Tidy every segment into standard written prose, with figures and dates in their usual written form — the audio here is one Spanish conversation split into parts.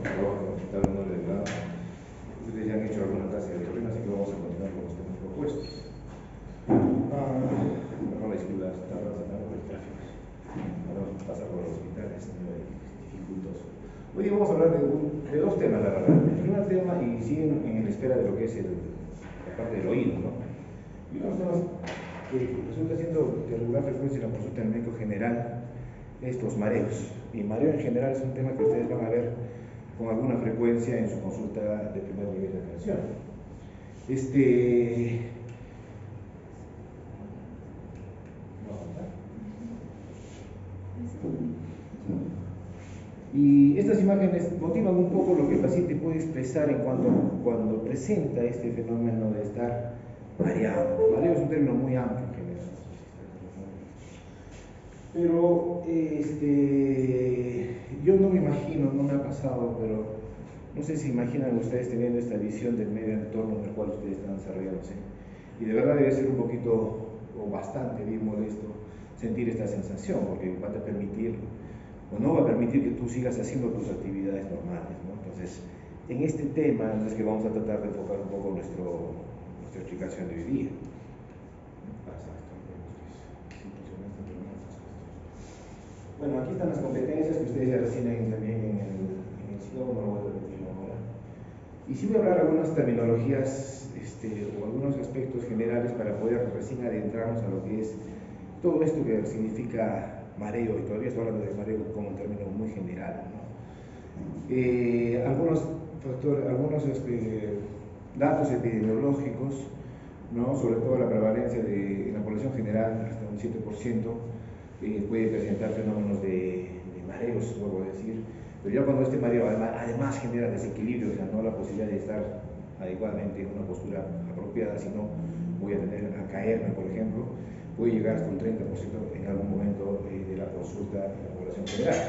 trabajo que hemos estado en el grado. Ustedes ya han hecho alguna clase de otorrino, así que vamos a continuar con los temas propuestos. Perdón, disculpas, está pasando por el tráfico. Ahora pasa por los hospitales, muy dificultoso. Hoy día vamos a hablar de dos temas, la verdad. El primer tema, y siguen en la espera de lo que es la parte del oído, ¿no? Y uno de los temas que resulta siendo de regular frecuencia en la consulta del médico general es los mareos. Y mareo en general es un tema que ustedes van a ver con alguna frecuencia en su consulta de primer nivel de atención. Y estas imágenes motivan un poco lo que el paciente puede expresar en cuanto cuando presenta este fenómeno de estar mareado. Mareo es un término muy amplio en general. Pero yo no me imagino, no me ha pasado, pero no sé si imaginan ustedes teniendo esta visión del medio entorno en el cual ustedes están desarrollándose. Y de verdad debe ser un poquito o bastante bien molesto sentir esta sensación, porque va a permitir o no va a permitir que tú sigas haciendo tus actividades normales, ¿no? Entonces, en este tema es que vamos a tratar de enfocar un poco nuestra explicación de hoy día. Bueno, aquí están las competencias que ustedes ya reciben también en el sitio, no lo voy a repetir ahora. Y sí voy a hablar algunas terminologías o algunos aspectos generales para poder recién adentrarnos a lo que es todo esto que significa mareo, y todavía estoy hablando de mareo como un término muy general, ¿no? Algunos datos epidemiológicos, ¿no? Sobre todo la prevalencia en la población general, hasta un 7%, puede presentar fenómenos de mareos, vuelvo a decir, pero ya cuando este mareo además genera desequilibrio, o sea, no la posibilidad de estar adecuadamente en una postura apropiada, sino voy a tener a caerme, por ejemplo, puede llegar hasta un 30% en algún momento de la consulta en la población general.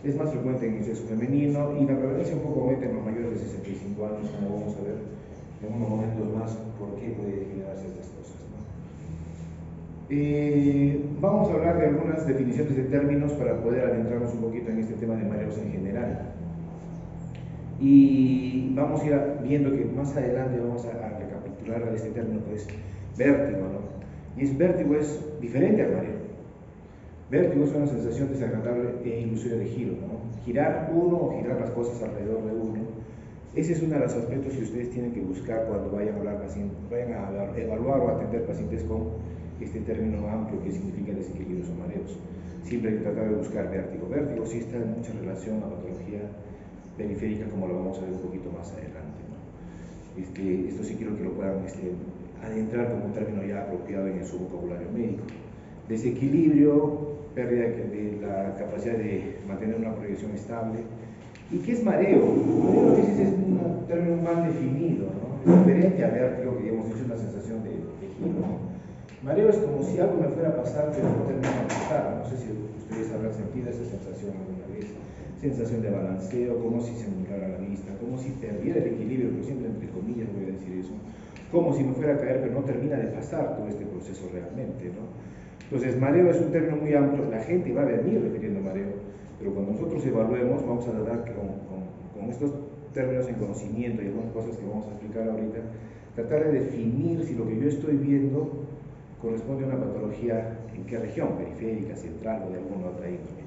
Es más frecuente en el sexo femenino y la prevalencia un poco aumenta en los mayores de 65 años, como vamos a ver en unos momentos más por qué puede generarse estas cosas, ¿no? Vamos a hablar de algunas definiciones de términos para poder adentrarnos un poquito en este tema de mareos en general. Y vamos a ir viendo que más adelante vamos a recapitular este término que es vértigo, ¿no? Y vértigo es diferente al mareo. Vértigo es una sensación desagradable e ilusoria de giro, ¿no? Girar uno o girar las cosas alrededor de uno. Ese es uno de los aspectos que ustedes tienen que buscar cuando vayan a evaluar o atender pacientes con este término amplio que significa desequilibrios o mareos. Siempre hay que tratar de buscar vértigo. Vértigo sí está en mucha relación a patología periférica, como lo vamos a ver un poquito más adelante, ¿no? Esto sí quiero que lo puedan adentrar como un término ya apropiado en su vocabulario médico. Desequilibrio, pérdida de la capacidad de mantener una proyección estable. ¿Y qué es mareo? Mareo a veces es un término mal definido, ¿no? Es diferente a vértigo, que hemos dicho, una sensación de giro, ¿no? Mareo es como si algo me fuera a pasar, pero no termina de pasar. No sé si ustedes habrán sentido esa sensación alguna vez. Sensación de balanceo, como si se nublara la vista, como si perdiera el equilibrio, pero siempre entre comillas voy a decir eso, como si me fuera a caer, pero no termina de pasar todo este proceso realmente, ¿no? Entonces, mareo es un término muy amplio, la gente va a venir refiriendo mareo, pero cuando nosotros evaluemos, vamos a tratar que con estos términos en conocimiento y algunas cosas que vamos a explicar ahorita, tratar de definir si lo que yo estoy viendo corresponde a una patología en qué región, periférica, central o de alguna otra índole.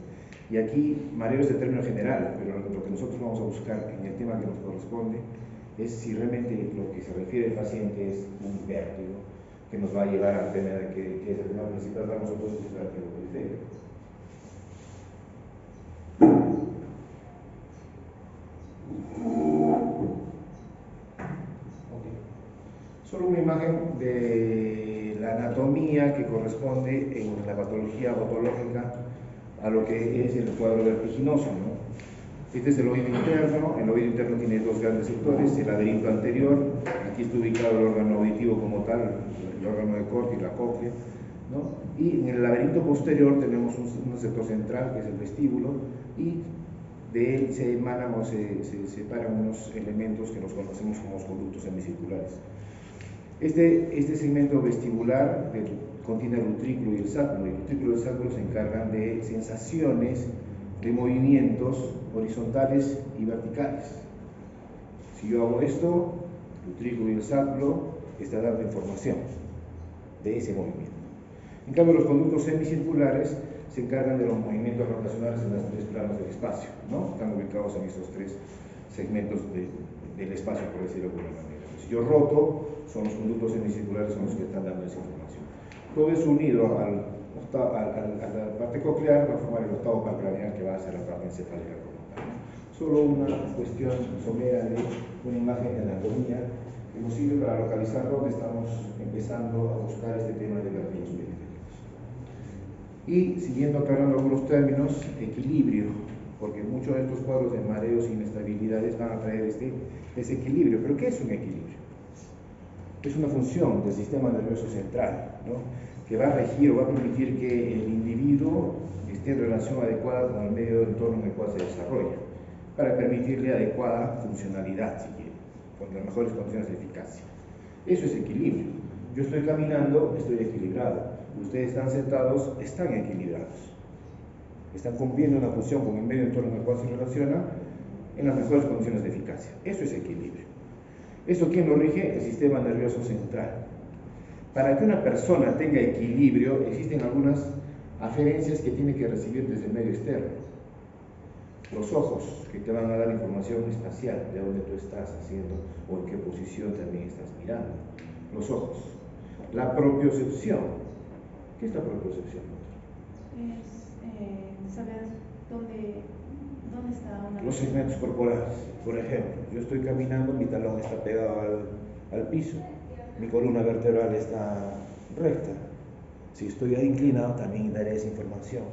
Y aquí mareo es el término general, pero lo que nosotros vamos a buscar en el tema que nos corresponde es si realmente lo que se refiere al paciente es un vértigo que nos va a llevar al tema que es el tema principal para nosotros, que es el vértigo periférico. Okay. Solo una imagen de la anatomía que corresponde en la patología otológica a lo que es el cuadro vertiginoso, ¿no? Este es el oído interno tiene dos grandes sectores, el laberinto anterior, aquí está ubicado el órgano auditivo como tal, el órgano de corte y la cóclea, ¿no? Y en el laberinto posterior tenemos un sector central que es el vestíbulo, y de él se emanan o se separan unos elementos que nos conocemos como los conductos semicirculares. Este segmento vestibular contiene el utrículo y el sacro. El utrículo y el sacro se encargan de sensaciones, de movimientos horizontales y verticales. Si yo hago esto, el utrículo y el sacro está dando información de ese movimiento. En cambio, los conductos semicirculares se encargan de los movimientos rotacionales en los tres planos del espacio, ¿no? Están ubicados en estos tres segmentos del espacio, por decirlo de alguna manera. Si yo roto, son los conductos semicirculares son los que están dando esa información. Todo eso unido a la parte coclear va a formar el octavo par craneal, que va a ser la parte encefálica como tal. Solo una cuestión somera de una imagen de anatomía que nos sirve para localizar dónde estamos empezando a buscar este tema de vértigos periféricos. Y siguiendo aclarando algunos términos, equilibrio, porque muchos de estos cuadros de mareos e inestabilidades van a traer este desequilibrio. ¿Pero qué es un equilibrio? Es una función del sistema nervioso central, ¿no? Que va a regir o va a permitir que el individuo esté en relación adecuada con el medio entorno en el cual se desarrolla, para permitirle adecuada funcionalidad, si quiere, con las mejores condiciones de eficacia. Eso es equilibrio. Yo estoy caminando, estoy equilibrado. Ustedes están sentados, están equilibrados. Están cumpliendo una función con el medio entorno en el cual se relaciona en las mejores condiciones de eficacia. Eso es equilibrio. ¿Eso quién lo rige? El sistema nervioso central. Para que una persona tenga equilibrio, existen algunas aferencias que tiene que recibir desde el medio externo. Los ojos, que te van a dar información espacial de dónde tú estás haciendo o en qué posición también estás mirando. Los ojos. La propiocepción. ¿Qué es la propiocepción? Es saber dónde está una... Los segmentos corporales. Por ejemplo, yo estoy caminando, mi talón está pegado al piso, mi columna vertebral está recta. Si estoy ahí inclinado, también daré esa información.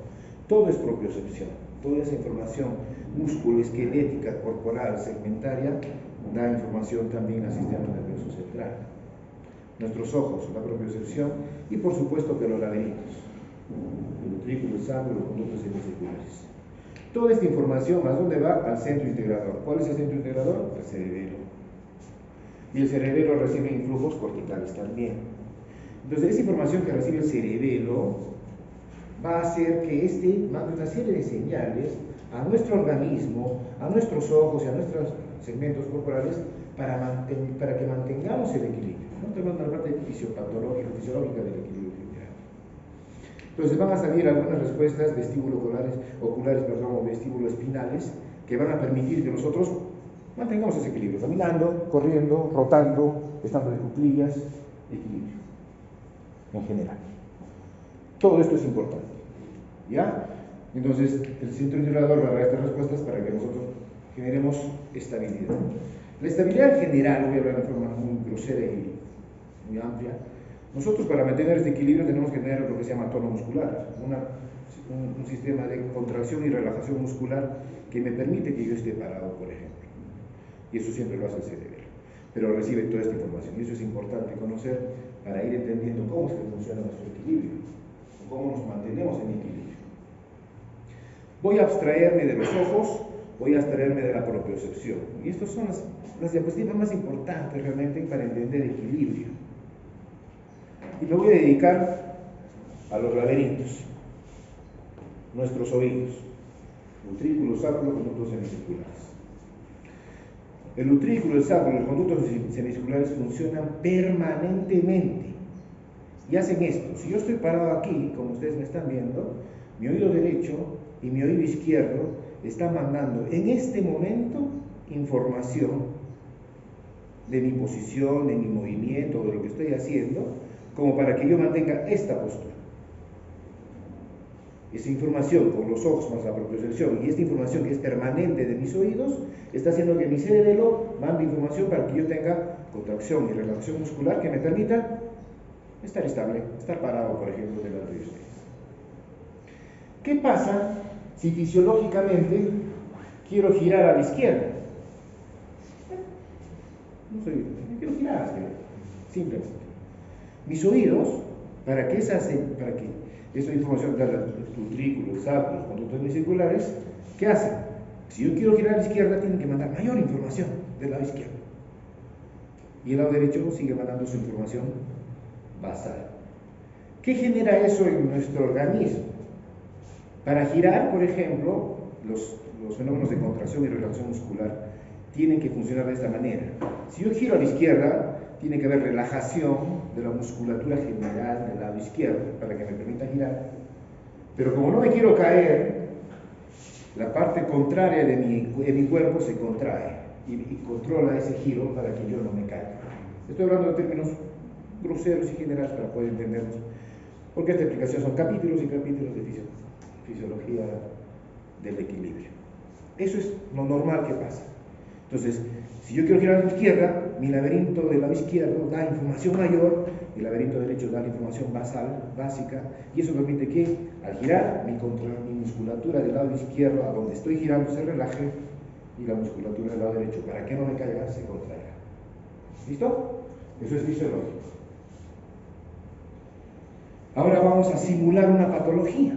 Todo es propiocepción. Toda esa información musculoesquelética, corporal, segmentaria, da información también al sistema nervioso central. Nuestros ojos, la propiocepción, y por supuesto que los laberintos, el utrículo, el sacro, los conductos semicirculares. Toda esta información, ¿a dónde va? Al centro integrador. ¿Cuál es el centro integrador? El cerebelo. Y el cerebelo recibe influjos corticales también. Entonces, esa información que recibe el cerebelo va a hacer que éste mande una serie de señales a nuestro organismo, a nuestros ojos y a nuestros segmentos corporales para que mantengamos el equilibrio. ¿No? Tenemos una parte fisiológica del equilibrio general. Entonces van a salir algunas respuestas oculares, o vestíbulo espinales, que van a permitir que nosotros mantengamos ese equilibrio, caminando, corriendo, rotando, estando de cuclillas, equilibrio, en general. Todo esto es importante, ¿ya? Entonces, el centro integrador va a dar estas respuestas para que nosotros generemos estabilidad. La estabilidad en general, voy a hablar de forma muy grosera y muy amplia. Nosotros, para mantener este equilibrio, tenemos que tener lo que se llama tono muscular, un sistema de contracción y relajación muscular que me permite que yo esté parado, por ejemplo. Y eso siempre lo hace el cerebro, pero recibe toda esta información. Y eso es importante conocer para ir entendiendo cómo es que funciona nuestro equilibrio, cómo nos mantenemos en equilibrio. Voy a abstraerme de los ojos, voy a abstraerme de la propiocepción. Y estas son las diapositivas más importantes realmente para entender equilibrio. Y me voy a dedicar a los laberintos, nuestros oídos, utrículo, sacro, conductos semicirculares. El utrículo, el sacro y los conductos semicirculares funcionan permanentemente y hacen esto. Si yo estoy parado aquí, como ustedes me están viendo, mi oído derecho y mi oído izquierdo están mandando en este momento información de mi posición, de mi movimiento, de lo que estoy haciendo, como para que yo mantenga esta postura. Esa información con los ojos más la propiocepción y esta información que es permanente de mis oídos está haciendo que mi cerebelo mande información para que yo tenga contracción y relajación muscular que me permita estar estable, estar parado, por ejemplo, delante de ustedes. ¿Qué pasa si fisiológicamente quiero girar a la izquierda? Me quiero girar a la izquierda, simplemente. Mis oídos, para que esa información de los utrículos, sacro, los conductos semicirculares, ¿qué hacen? Si yo quiero girar a la izquierda, tienen que mandar mayor información del lado izquierdo. Y el lado derecho sigue mandando su información basal. ¿Qué genera eso en nuestro organismo? Para girar, por ejemplo, los fenómenos de contracción y relajación muscular tienen que funcionar de esta manera. Si yo giro a la izquierda, tiene que haber relajación de la musculatura general del lado izquierdo para que me permita girar. Pero como no me quiero caer, la parte contraria de mi cuerpo se contrae y controla ese giro para que yo no me caiga. Estoy hablando de términos groseros y generales para poder entendernos, porque esta explicación son capítulos y capítulos de fisiología del equilibrio. Eso es lo normal que pasa. Entonces, si yo quiero girar a la izquierda, mi laberinto del lado izquierdo da información mayor, el laberinto derecho da la información basal, básica, y eso permite que al girar mi musculatura del lado izquierdo, a donde estoy girando, se relaje, y la musculatura del lado derecho, para que no me caiga, se contraiga. ¿Listo? Eso es fisiológico. Ahora vamos a simular una patología,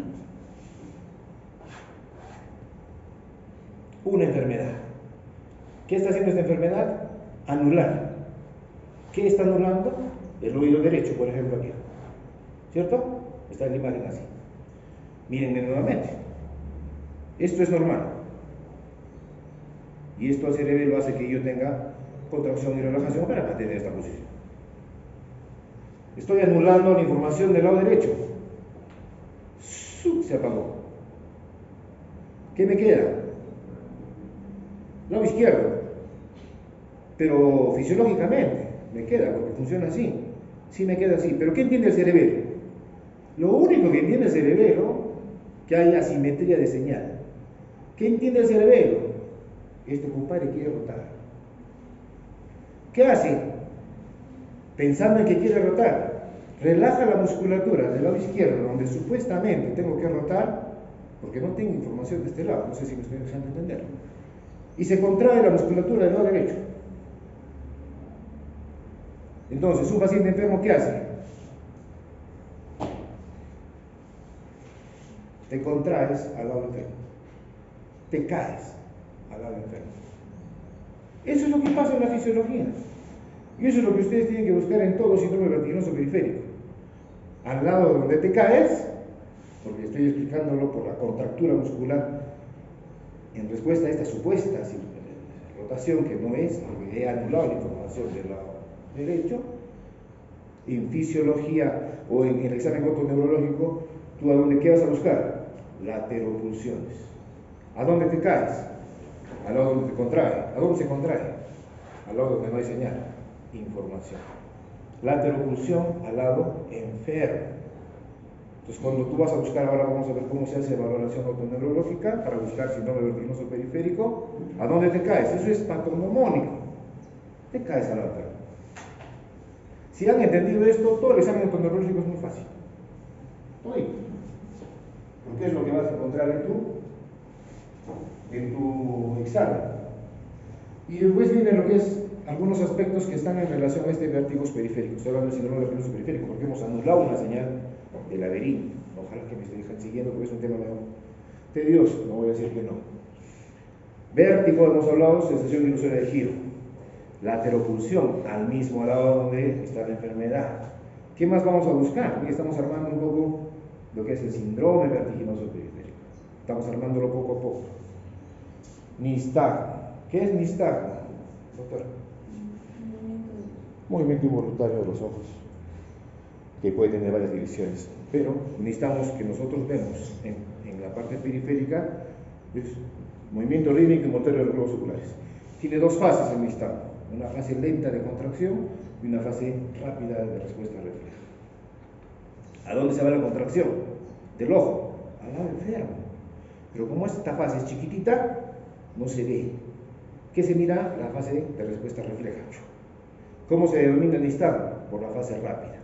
una enfermedad. ¿Qué está haciendo esta enfermedad? Anular. ¿Qué está anulando? El oído derecho, por ejemplo, aquí. ¿Cierto? Está en la imagen así. Mírenme nuevamente. Esto es normal. Y esto al cerebro hace que yo tenga contracción y relajación para mantener esta posición. Estoy anulando la información del lado derecho. Se apagó. ¿Qué me queda? Lado izquierdo. Pero fisiológicamente me queda, porque funciona así. Sí me queda así. ¿Pero qué entiende el cerebelo? Lo único que entiende el cerebelo, que hay asimetría de señal. ¿Qué entiende el cerebelo? Este compadre quiere rotar. ¿Qué hace? Pensando en que quiere rotar, relaja la musculatura del lado izquierdo, donde supuestamente tengo que rotar, porque no tengo información de este lado, no sé si me estoy dejando entender, y se contrae la musculatura del lado derecho. Entonces, un paciente enfermo, ¿qué hace? Te contraes al lado enfermo, te caes al lado enfermo. Eso es lo que pasa en la fisiología. Y eso es lo que ustedes tienen que buscar en todo síndrome vertiginoso periférico. Al lado donde te caes, porque estoy explicándolo por la contractura muscular en respuesta a esta supuesta rotación que no es, porque he anulado la información del lado derecho. En fisiología o en el examen ortoneurológico, ¿tú a dónde qué vas a buscar? Lateropulsiones. ¿A dónde te caes? Al lado donde te contrae. ¿A dónde se contrae? Al lado donde no hay señal. Información. Lateropulsión al lado enfermo. Entonces, cuando tú vas a buscar, ahora vamos a ver cómo se hace valoración ortoneurológica para buscar síndrome vertiginoso periférico. ¿A dónde te caes? Eso es patognomónico. Te caes al lado enfermo. Si han entendido esto, todo el examen ortoneurológico es muy fácil. Porque es lo que vas a encontrar en tu examen. Y después viene lo que es algunos aspectos que están en relación a este vértigo periférico. Estoy hablando del síndrome vertiginoso periférico porque hemos anulado una señal del laberinto. Ojalá que me estén siguiendo porque es un tema medio tedioso, no voy a decir que no. Vértigo, hemos hablado, sensación ilusoria de giro. Lateropulsión, al mismo lado donde está la enfermedad. ¿Qué más vamos a buscar? Hoy estamos armando un poco lo que es el síndrome vertiginoso periférico. Estamos armándolo poco a poco. Nistagmo. ¿Qué es nistagmo, doctor? Movimiento involuntario de los ojos, que puede tener varias divisiones, pero necesitamos que nosotros vemos en la parte periférica es movimiento rítmico y involuntario de los globos oculares. Tiene dos fases el nistagmo, una fase lenta de contracción y una fase rápida de respuesta refleja. ¿A dónde se va la contracción? Del ojo, al lado enfermo. Pero como esta fase es chiquitita, no se ve. ¿Qué se mira? La fase de respuesta refleja. ¿Cómo se denomina el nistagmo? Por la fase rápida.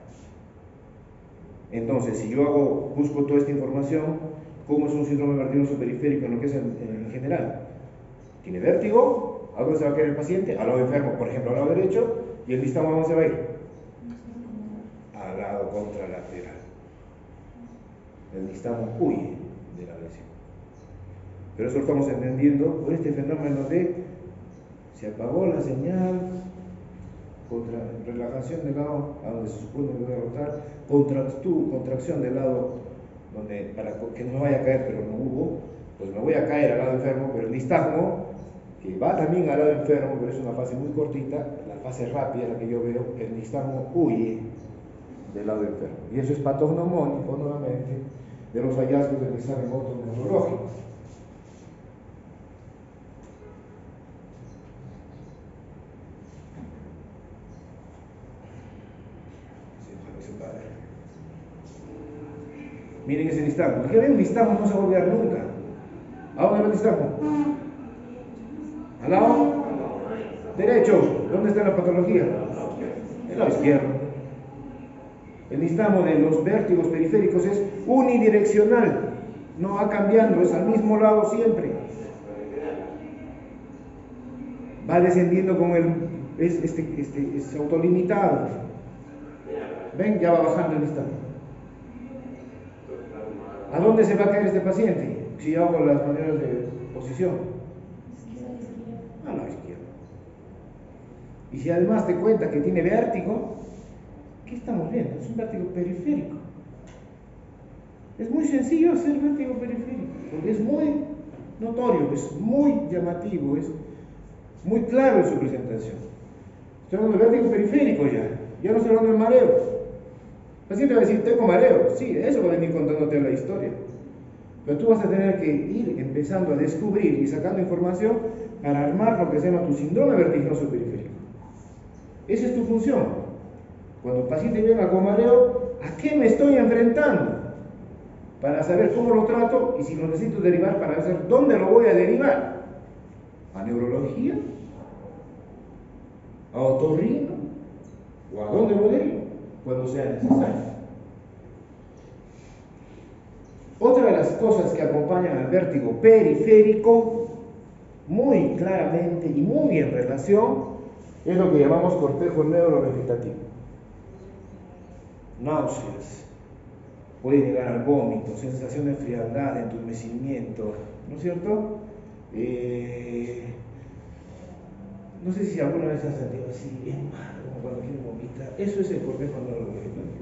Entonces, si yo busco toda esta información, ¿cómo es un síndrome vertiginoso periférico en lo que es en general? Tiene vértigo, ¿a dónde se va a caer el paciente? Al lado enfermo, por ejemplo, al lado derecho, y el nistagmo ¿a dónde se va a ir? Al lado contralateral. El nistagmo huye de la lesión. Pero eso lo estamos entendiendo por este fenómeno de se apagó la señal, relajación del lado a donde se supone que debe rotar, contracción del lado donde, para que no me vaya a caer, pero no hubo, pues me voy a caer al lado enfermo, pero el nistagmo, que va también al lado enfermo, pero es una fase muy cortita, la fase rápida, la que yo veo, el nistagmo huye del lado enfermo. Y eso es patognomónico, nuevamente, de los hallazgos del examen otoneurológico. Miren ese nistagmo. Aquí ven un nistagmo, no se va a olvidar nunca. ¿A dónde va el nistagmo? ¿Al lado derecho? ¿Dónde está la patología? El lado izquierdo. El nistagmo de los vértigos periféricos es unidireccional, no va cambiando, es al mismo lado siempre. Va descendiendo con es autolimitado. ¿Ven? Ya va bajando el nistagmo. ¿A dónde se va a caer este paciente? Si yo hago las maneras de posición. A la izquierda. Y si además te cuenta que tiene vértigo, ¿qué estamos viendo? Es un vértigo periférico. Es muy sencillo hacer vértigo periférico, porque es muy notorio, es muy llamativo, es muy claro en su presentación. Estoy hablando de vértigo periférico ya no estoy hablando de mareo. El paciente va a decir, tengo mareo. Sí, eso va a venir contándote la historia. Pero tú vas a tener que ir empezando a descubrir y sacando información para armar lo que se llama tu síndrome vertiginoso periférico. Esa es tu función. Cuando el paciente venga con mareo, ¿a qué me estoy enfrentando? Para saber cómo lo trato y si lo necesito derivar para saber dónde lo voy a derivar. ¿A neurología? ¿A otorrino? ¿O a dónde lo derivo? Cuando sea necesario. Otra de las cosas que acompañan al vértigo periférico, muy claramente y muy en relación, es lo que llamamos cortejo neurovegetativo. Náuseas, puede llegar al vómito, sensación de frialdad, entumecimiento, ¿no es cierto? No sé si alguna vez has sentido así, bien mal, como cuando quiere vomitar. Eso es el cortejo neurovegetativo.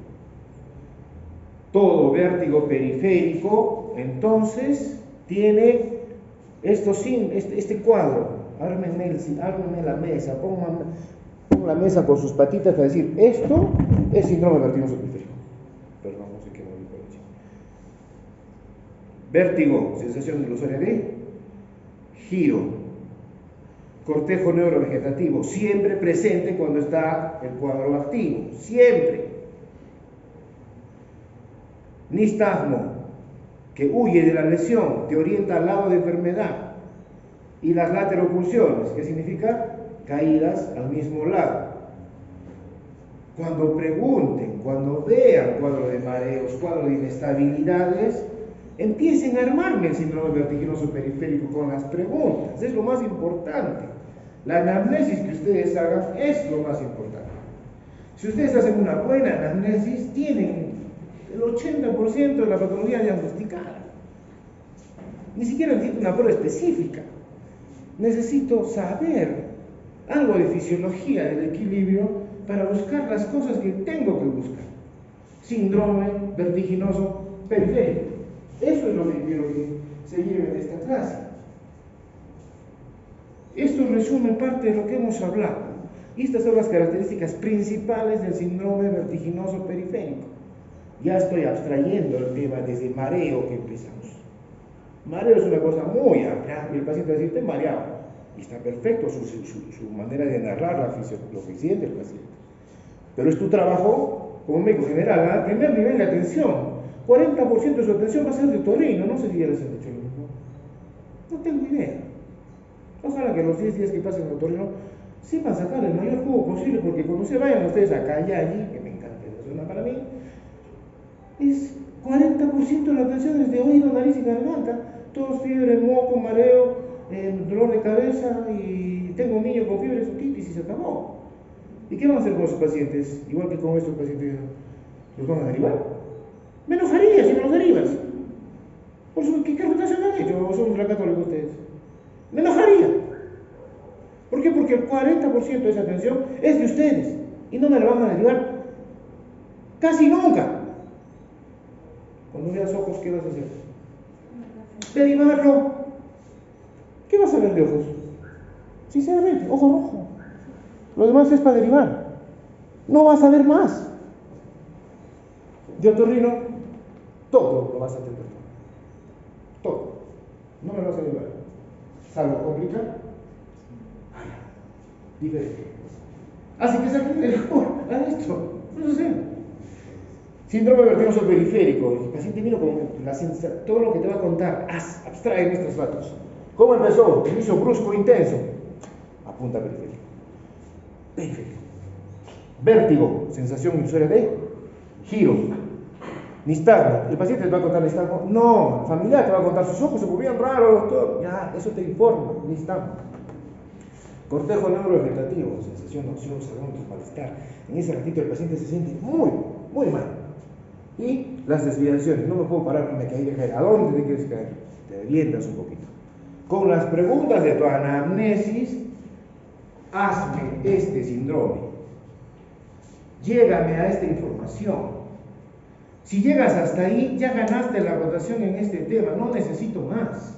Todo vértigo periférico, entonces, tiene este cuadro. Ármenme la mesa, pongan la mesa con sus patitas para decir, esto es síndrome vertiginoso periférico. Perdón, no sé qué me dijo el chico. Vértigo, sensación ilusoria de giro. Cortejo neurovegetativo, siempre presente cuando está el cuadro activo, siempre. Nistagmo, que huye de la lesión, te orienta al lado de enfermedad. Y las laterocursiones, que significa caídas al mismo lado. Cuando pregunten, cuando vean cuadro de mareos, cuadro de inestabilidades, empiecen a armarme el síndrome vertiginoso periférico con las preguntas. Es lo más importante. La anamnesis que ustedes hagan es lo más importante. Si ustedes hacen una buena anamnesis, tienen el 80% de la patología diagnosticada. Ni siquiera necesito una prueba específica. Necesito saber algo de fisiología del equilibrio para buscar las cosas que tengo que buscar. Síndrome vertiginoso periférico. Eso es lo que quiero que se lleve de esta clase. Esto resume parte de lo que hemos hablado. Y estas son las características principales del síndrome vertiginoso periférico. Ya estoy abstrayendo el tema desde mareo que empezamos. Mareo es una cosa muy amplia y el paciente va a decir, estoy mareado. Y está perfecto su manera de narrar lo que siente el paciente. Pero es tu trabajo como médico general, al primer nivel de atención. 40% de su atención va a ser de otorrino, no sé si ya les han dicho lo mismo. No tengo idea. Ojalá que los 10 días que pasen en otorrino sepan sacar el mayor jugo posible, porque cuando se vayan ustedes acá y allí, que me encanta esa zona para mí, es 40% de la atención desde oído, nariz y garganta. Tos, fiebre, moco, mareo, dolor de cabeza y tengo un niño con fiebre, otitis y se acabó. ¿Y qué van a hacer con esos pacientes? Igual que con estos pacientes, ¿los van a derivar? Me enojaría si me los derivas. Por su, ¿qué rotación han hecho? Son ultracatólicos ustedes. Me enojaría. ¿Por qué? Porque el 40% de esa atención es de ustedes y no me la van a derivar casi nunca. Cuando veas ojos, ¿qué vas a hacer? derivarlo. ¿Qué vas a ver de ojos? Sinceramente, ojo rojo. Lo demás es para derivar. No vas a ver más. De otorrino, todo lo vas a tener. Todo. No me vas a derivar. Salvo complicar. Diferente. Así que saquen el a esto. No sé. Síndrome vertiginoso periférico. El paciente vino con todo lo que te va a contar. Abstrae estos datos. ¿Cómo empezó? Inicio brusco, intenso. Apunta periférico. Periférico. Vértigo, sensación ilusoria de giro. Nistagmo. ¿El paciente te va a contar nistagmo? No. El familiar te va a contar sus ojos se volvían raros, doctor. Ya, eso te informa. Nistagmo. Cortejo neurovegetativo, sensación nauseosa, vómitos, malestar. En ese ratito el paciente se siente muy, muy mal. Y las desviaciones. No me puedo parar, me caí de caer. ¿A dónde te quieres caer? Te orientas un poquito. Con las preguntas de tu anamnesis, hazme este síndrome. Llégame a esta información. Si llegas hasta ahí, ya ganaste la rotación en este tema, no necesito más.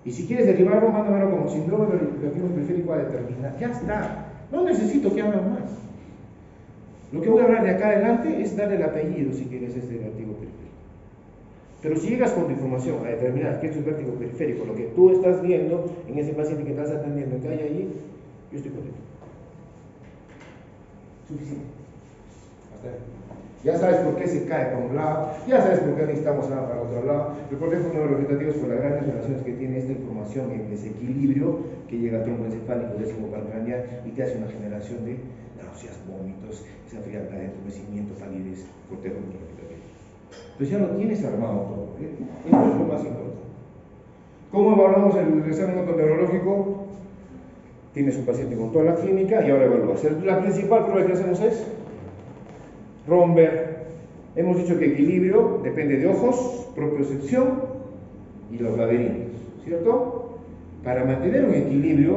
Y si quieres derivarlo, mándamelo como síndrome vertiginoso periférico a determinar. Ya está, no necesito que hables más. Lo que voy a hablar de acá adelante es darle el apellido, si quieres, este vértigo periférico. Pero si llegas con tu información a determinar que esto es vértigo periférico, lo que tú estás viendo en ese paciente que estás atendiendo, que hay allí, yo estoy contento. Suficiente. Hasta ahí. Ya sabes por qué se cae para un lado, ya sabes por qué necesitamos nada para el otro lado. El cortejo neurovegetativo es por las grandes relaciones que tiene esta información en desequilibrio que llega al tronco encefálico décimo palmar y te hace una generación de náuseas, vómitos, esa frialdad, entumecimiento, palidez, cortejo neurovegetativo. Entonces ya lo tienes armado todo. Esto es lo más importante. ¿Cómo evaluamos el examen neurológico? Tienes un paciente con toda la clínica y ahora evalúas. La principal prueba que hacemos es Romberg. Hemos dicho que equilibrio depende de ojos, propiocepción y los laberintos, ¿cierto? Para mantener un equilibrio,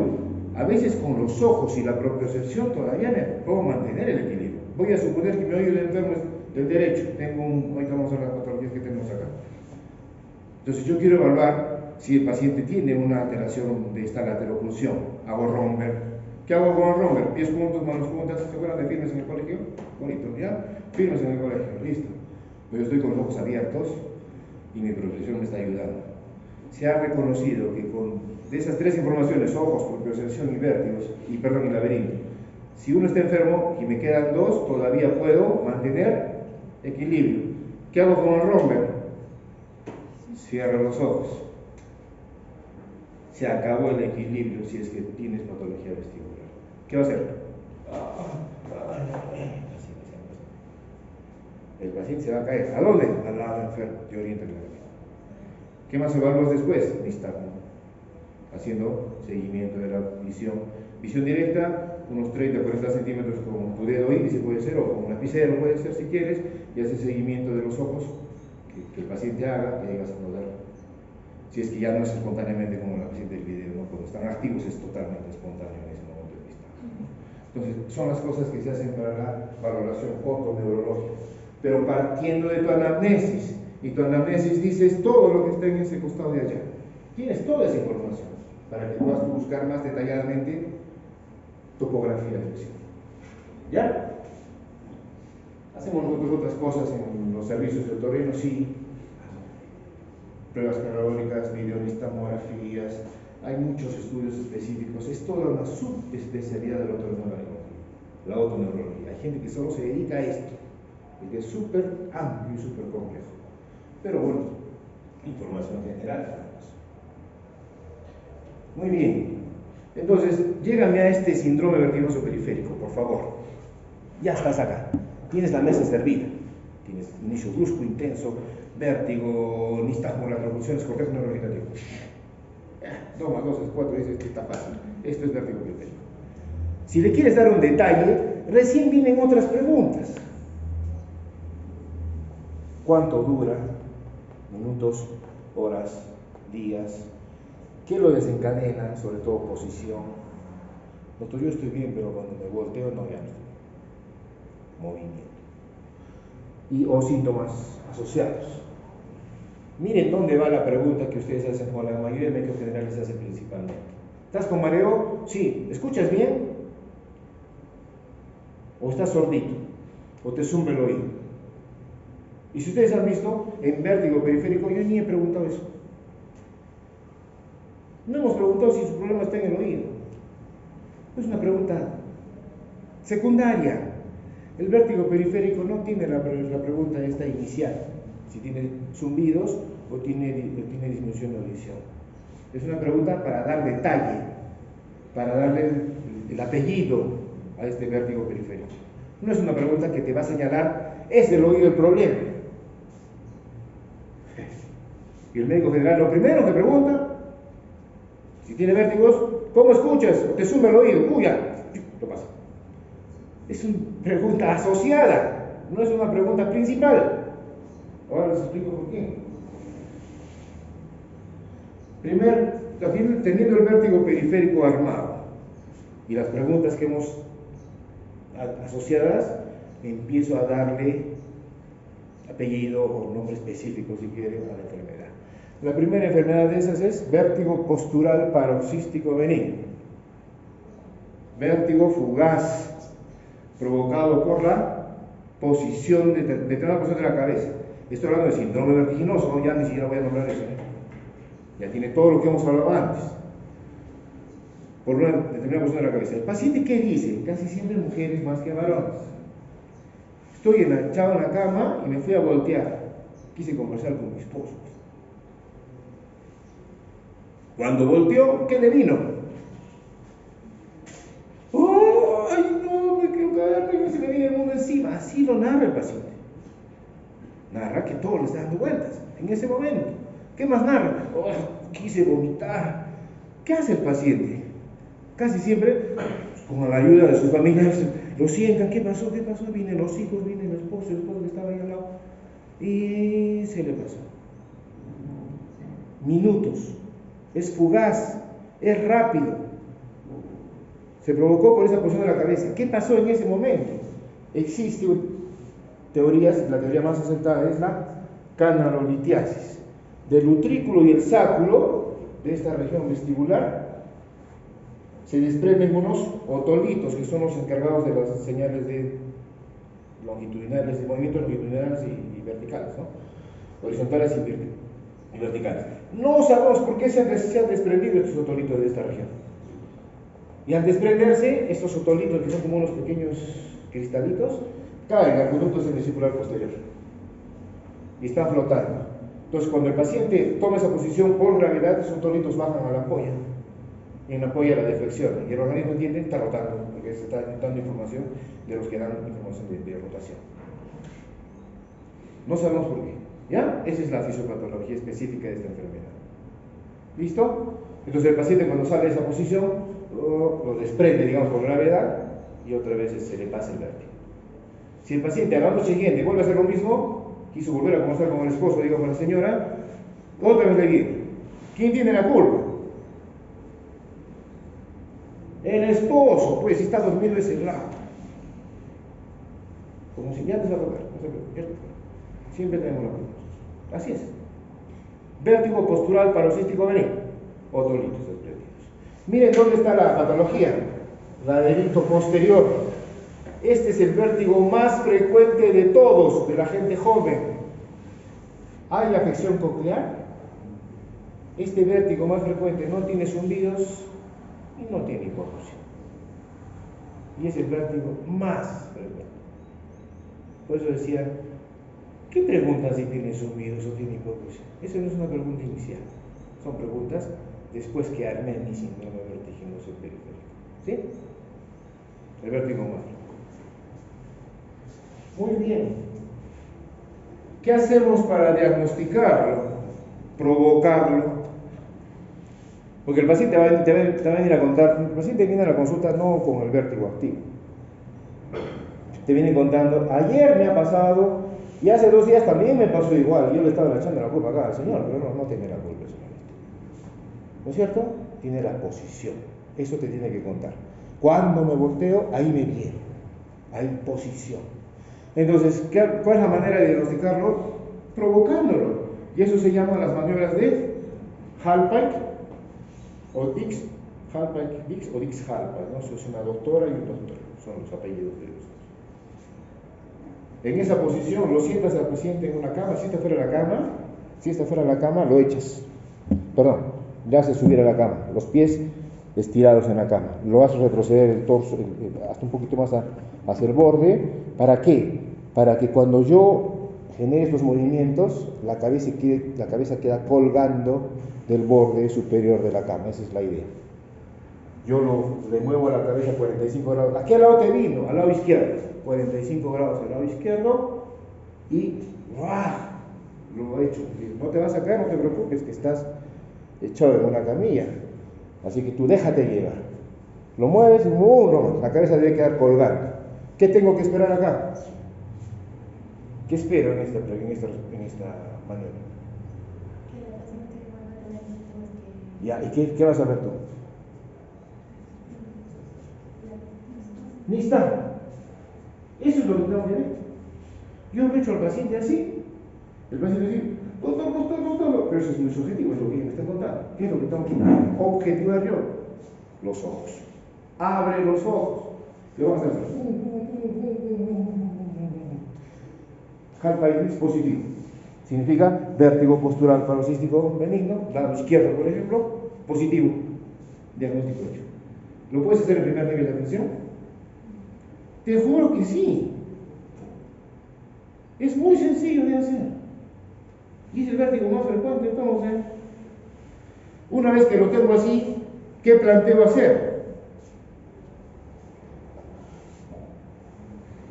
a veces con los ojos y la propiocepción todavía me puedo mantener el equilibrio. Voy a suponer que mi oído del enfermo es del derecho. Ahorita vamos a ver las patologías que tenemos acá. Entonces yo quiero evaluar si el paciente tiene una alteración de esta lateroclusión. Hago Romberg. ¿Qué hago con el Romberg? Pies juntos, manos juntas. ¿Se acuerdan de firmes en el colegio? Bonito, ¿ya? Firmes en el colegio, listo. Pero yo estoy con los ojos abiertos y mi propiocepción me está ayudando. Se ha reconocido que de esas tres informaciones, ojos, propiocepción y vértigos, y laberinto, si uno está enfermo y me quedan dos, todavía puedo mantener equilibrio. ¿Qué hago con el Romberg? Cierro los ojos. Se acabó el equilibrio si es que tienes patología vestibular. ¿Qué va a hacer? El paciente se va a caer. ¿A dónde? Al lado enfermo. Te orienta el laberinto. ¿Qué más evaluas después? Nistagmo. Haciendo seguimiento de la visión. Visión directa, unos 30-40 centímetros con tu dedo índice puede ser, o con un lapicero puede ser si quieres, y haces seguimiento de los ojos que el paciente haga, y ahí vas a poder. Si es que ya no es espontáneamente como la paciente del video, ¿no? Cuando están activos es totalmente espontáneo en ese momento de vista. Entonces, son las cosas que se hacen para la valoración otoneurológica. Pero partiendo de tu anamnesis, y tu anamnesis dices todo lo que está en ese costado de allá. Tienes toda esa información para que puedas buscar más detalladamente topografía de visión. ¿Ya? Hacemos nosotros otras cosas en los servicios de otorrino, sí. Pruebas cardiológicas, videonistamografías, hay muchos estudios específicos, es toda una subespecialidad de la otorrinolaringología, la otoneurología. Hay gente que solo se dedica a esto, y que es súper amplio y súper complejo. Pero bueno, información general. Muy bien, entonces, llégame a este síndrome vertiginoso periférico, por favor. Ya estás acá, tienes la mesa servida, tienes inicio brusco, intenso, vértigo, nistagmo, lateroclusiones, cortejo neurovegetativo. 2 más 2 es 4, dices que está fácil. Esto es vértigo periférico. Si le quieres dar un detalle, recién vienen otras preguntas. ¿Cuánto dura? Minutos, horas, días. ¿Qué lo desencadena? Sobre todo posición. Doctor, yo estoy bien, pero cuando me volteo no, ya no estoy bien. Movimiento. O síntomas asociados. Miren dónde va la pregunta que ustedes hacen, o la mayoría de médicos generales hacen principalmente. ¿Estás con mareo? Sí. ¿Escuchas bien? ¿O estás sordito? ¿O te zumba el oído? Y si ustedes han visto, en vértigo periférico, yo ni he preguntado eso. No hemos preguntado si su problema está en el oído. Es una pregunta secundaria. El vértigo periférico no tiene la pregunta esta inicial, si tiene zumbidos o tiene disminución de audición. Es una pregunta para dar detalle, para darle el apellido a este vértigo periférico. No es una pregunta que te va a señalar, es del oído el problema. Y el médico general lo primero que pregunta, si tiene vértigos, ¿cómo escuchas? ¿Te zumba el oído? Ya, lo pasa. Es una pregunta asociada, no es una pregunta principal. Ahora les explico por qué. Primero, teniendo el vértigo periférico armado y las preguntas que hemos asociadas, empiezo a darle apellido o nombre específico, si quieren, a la enfermedad. La primera enfermedad de esas es vértigo postural paroxístico benigno. Vértigo fugaz, provocado por la posición determinada posición de la cabeza. Estoy hablando de síndrome vertiginoso, ya ni siquiera voy a nombrar eso. Ya tiene todo lo que hemos hablado antes. Por una determinada posición de la cabeza. ¿El paciente qué dice? Casi siempre mujeres más que varones. Estoy echado en la cama y me fui a voltear. Quise conversar con mi esposo. Cuando volteó, ¿qué le vino? ¡Oh! ¡Ay, no! Me quiero caer, se me viene el mundo encima. Así lo narra el paciente. Narra que todo le está dando vueltas en ese momento. ¿Qué más narra? ¡Oh! Quise vomitar. ¿Qué hace el paciente? Casi siempre, con la ayuda de sus familias, lo sientan. ¿Qué pasó? ¿Qué pasó? Vienen los hijos, viene el esposo que estaba ahí al lado. Y se le pasó. Minutos. Es fugaz. Es rápido. Se provocó por esa posición de la cabeza. ¿Qué pasó en ese momento? Existen teorías, la teoría más aceptada es la canalolitiasis. Del utrículo y el sáculo de esta región vestibular se desprenden unos otolitos que son los encargados de las señales de longitudinales, de movimientos longitudinales y verticales, ¿no? Horizontales y verticales. No sabemos por qué se han desprendido estos otolitos de esta región. Y al desprenderse, estos otolitos, que son como unos pequeños cristalitos, caen al conducto semicircular posterior y están flotando. Entonces, cuando el paciente toma esa posición por gravedad, esos otolitos bajan a la ampolla y en la ampolla la deflexión, y el organismo entiende, está rotando, porque se está dando información de los que dan información de rotación. No sabemos por qué. ¿Ya? Esa es la fisiopatología específica de esta enfermedad. ¿Listo? Entonces el paciente cuando sale de esa posición lo desprende, digamos, por gravedad y otra vez se le pasa el vértigo. Si el paciente a la noche siguiente vuelve a hacer lo mismo, quiso volver a conversar con el esposo, digo con la señora, otra vez le guía. ¿Quién tiene la culpa? El esposo, pues, si está dormido ese lado. Como si ya te va a tocar, no se preocupe. Siempre tenemos la culpa. Así es. Vértigo postural paroxístico benigno. Otolitos desprendidos. Miren dónde está la patología. La del hito posterior. Este es el vértigo más frecuente de todos, de la gente joven. ¿Hay afección coclear? Este vértigo más frecuente no tiene zumbidos y no tiene hipoacusia. Y es el vértigo más frecuente. Por eso decía, ¿qué preguntan si tiene zumbidos o tiene hipoacusia? Eso no es una pregunta inicial. Son preguntas después que armé mi síndrome vertiginoso periférico. ¿Sí? El vértigo más frecuente. Muy bien. ¿Qué hacemos para diagnosticarlo? Provocarlo. Porque el paciente va a venir a contar, el paciente viene a la consulta no con el vértigo activo. Te viene contando, ayer me ha pasado y hace 2 días también me pasó igual. Yo le estaba echando la culpa acá al señor, pero no tiene la culpa, señorita. ¿No es cierto? Tiene la posición. Eso te tiene que contar. Cuando me volteo, ahí me viene. Hay posición. Entonces, ¿cuál es la manera de diagnosticarlo? Provocándolo. Y eso se llama las maniobras de Hallpike o Dix, Hallpike Dix o Dix Hallpike, ¿no? Eso es una doctora y un doctor, son los apellidos de ellos. En esa posición lo sientas al paciente en una cama, si esta fuera la cama, lo echas. Perdón, le haces subir a la cama, los pies estirados en la cama, lo haces retroceder el torso hasta un poquito más hacia el borde. ¿Para qué? Para que cuando yo genere estos movimientos, la cabeza queda colgando del borde superior de la cama. Esa es la idea. Yo le muevo la cabeza a 45 grados. ¿A qué lado te vino? Al lado izquierdo. 45 grados al lado izquierdo y ¡buah! Lo he hecho. No te vas a caer, no te preocupes, que estás echado en una camilla. Así que tú déjate llevar. Lo mueves y la cabeza debe quedar colgando. ¿Qué tengo que esperar acá? ¿Qué espero en esta maniobra? Que la paciente van a tener síntomas que... Ya, ¿y qué vas a ver tú? Ni está. Eso es lo que tengo que ver. Yo lo he hecho al paciente así. El paciente dice, doctor, pero eso es muy subjetivo, es lo que me está contando. ¿Qué es lo que tengo que hacer? Objetivar yo. Los ojos. Abre los ojos. ¿Qué vamos a hacer? Hallpike positivo. Significa vértigo postural paroxístico benigno, lado izquierdo, por ejemplo, positivo. Diagnóstico hecho. ¿Lo puedes hacer en primer nivel de atención? Te juro que sí. Es muy sencillo de hacer. Y es el vértigo más frecuente, entonces. Una vez que lo tengo así, ¿qué planteo hacer?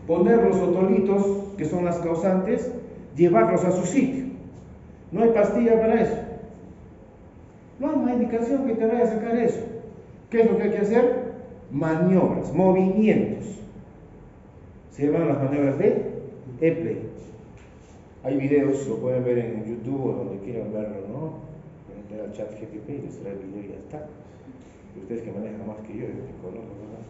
Poner los otolitos, que son las causantes, llevarlos a su sitio. No hay pastilla para eso. No hay una indicación que te vaya a sacar eso. ¿Qué es lo que hay que hacer? Maniobras, movimientos. Se llaman las maniobras de Epley. Hay videos, lo pueden ver en YouTube o donde quieran verlo, ¿no? Pueden entrar al chat GTP y les trae el video y ya está. Y ustedes que manejan más que yo te conozco, ¿verdad?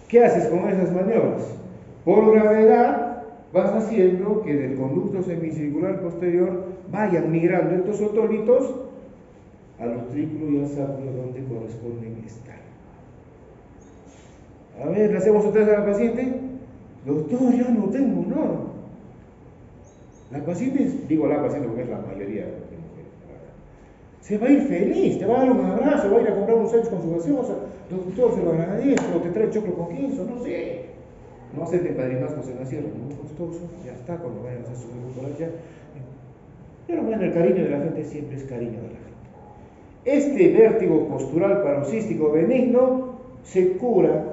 ¿Qué haces con esas maniobras? Por gravedad vas haciendo que del conducto semicircular posterior vayan migrando estos otolitos al utrículo y al sacro donde corresponden estar. A ver, le hacemos otra vez a la paciente. Doctor, yo no tengo nada. La paciente, digo la paciente porque es la mayoría de mujeres, se va a ir feliz, te va a dar un abrazo, va a ir a comprar unos sándwiches con su gaseosa. Doctor, se lo agradezco, te trae choclo con queso, no sé. No acepten padrinazgos en la sierra, muy costoso, ya está, cuando vayan a hacer su debut por allá. Pero bueno, el cariño de la gente siempre es cariño de la gente. Este vértigo postural paroxístico benigno se cura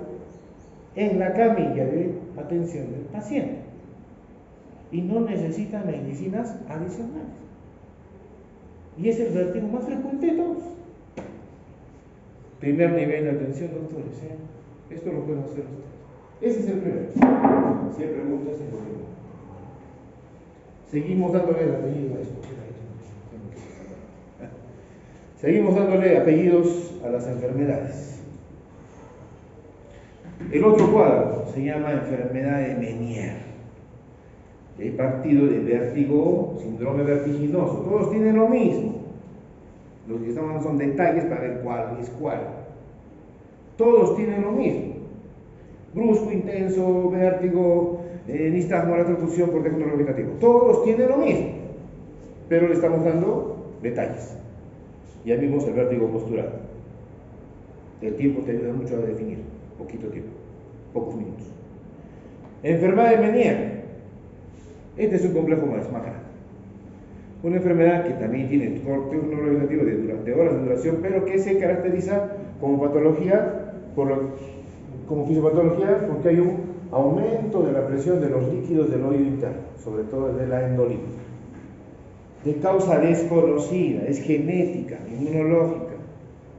en la camilla de atención del paciente y no necesita medicinas adicionales. Y es el vértigo más frecuente de todos. Primer nivel de atención, doctores. Esto lo pueden hacer ustedes. Ese es el primero. Si hay preguntas, es lo primero. Seguimos dándole el apellido a esto. Seguimos dándole apellidos a las enfermedades. El otro cuadro se llama enfermedad de Meniere. He partido de vértigo, síndrome vertiginoso. Todos tienen lo mismo. Los que estamos son detalles para ver cuál es cuál. Todos tienen lo mismo. Brusco, intenso, vértigo, nistagmo, la transfusión por defecto vegetativo. Todos tienen lo mismo. Pero le estamos dando detalles. Ya vimos el vértigo postural. El tiempo te ayuda mucho a definir. Poquito tiempo. Pocos minutos. Enfermedad de Meniere. Este es un complejo más grande. Una enfermedad que también tiene corte neurovegetativo de horas de duración, pero que se caracteriza como patología, como fisiopatología, porque hay un aumento de la presión de los líquidos del oído interno, sobre todo de la endolina. De causa desconocida, es genética, inmunológica.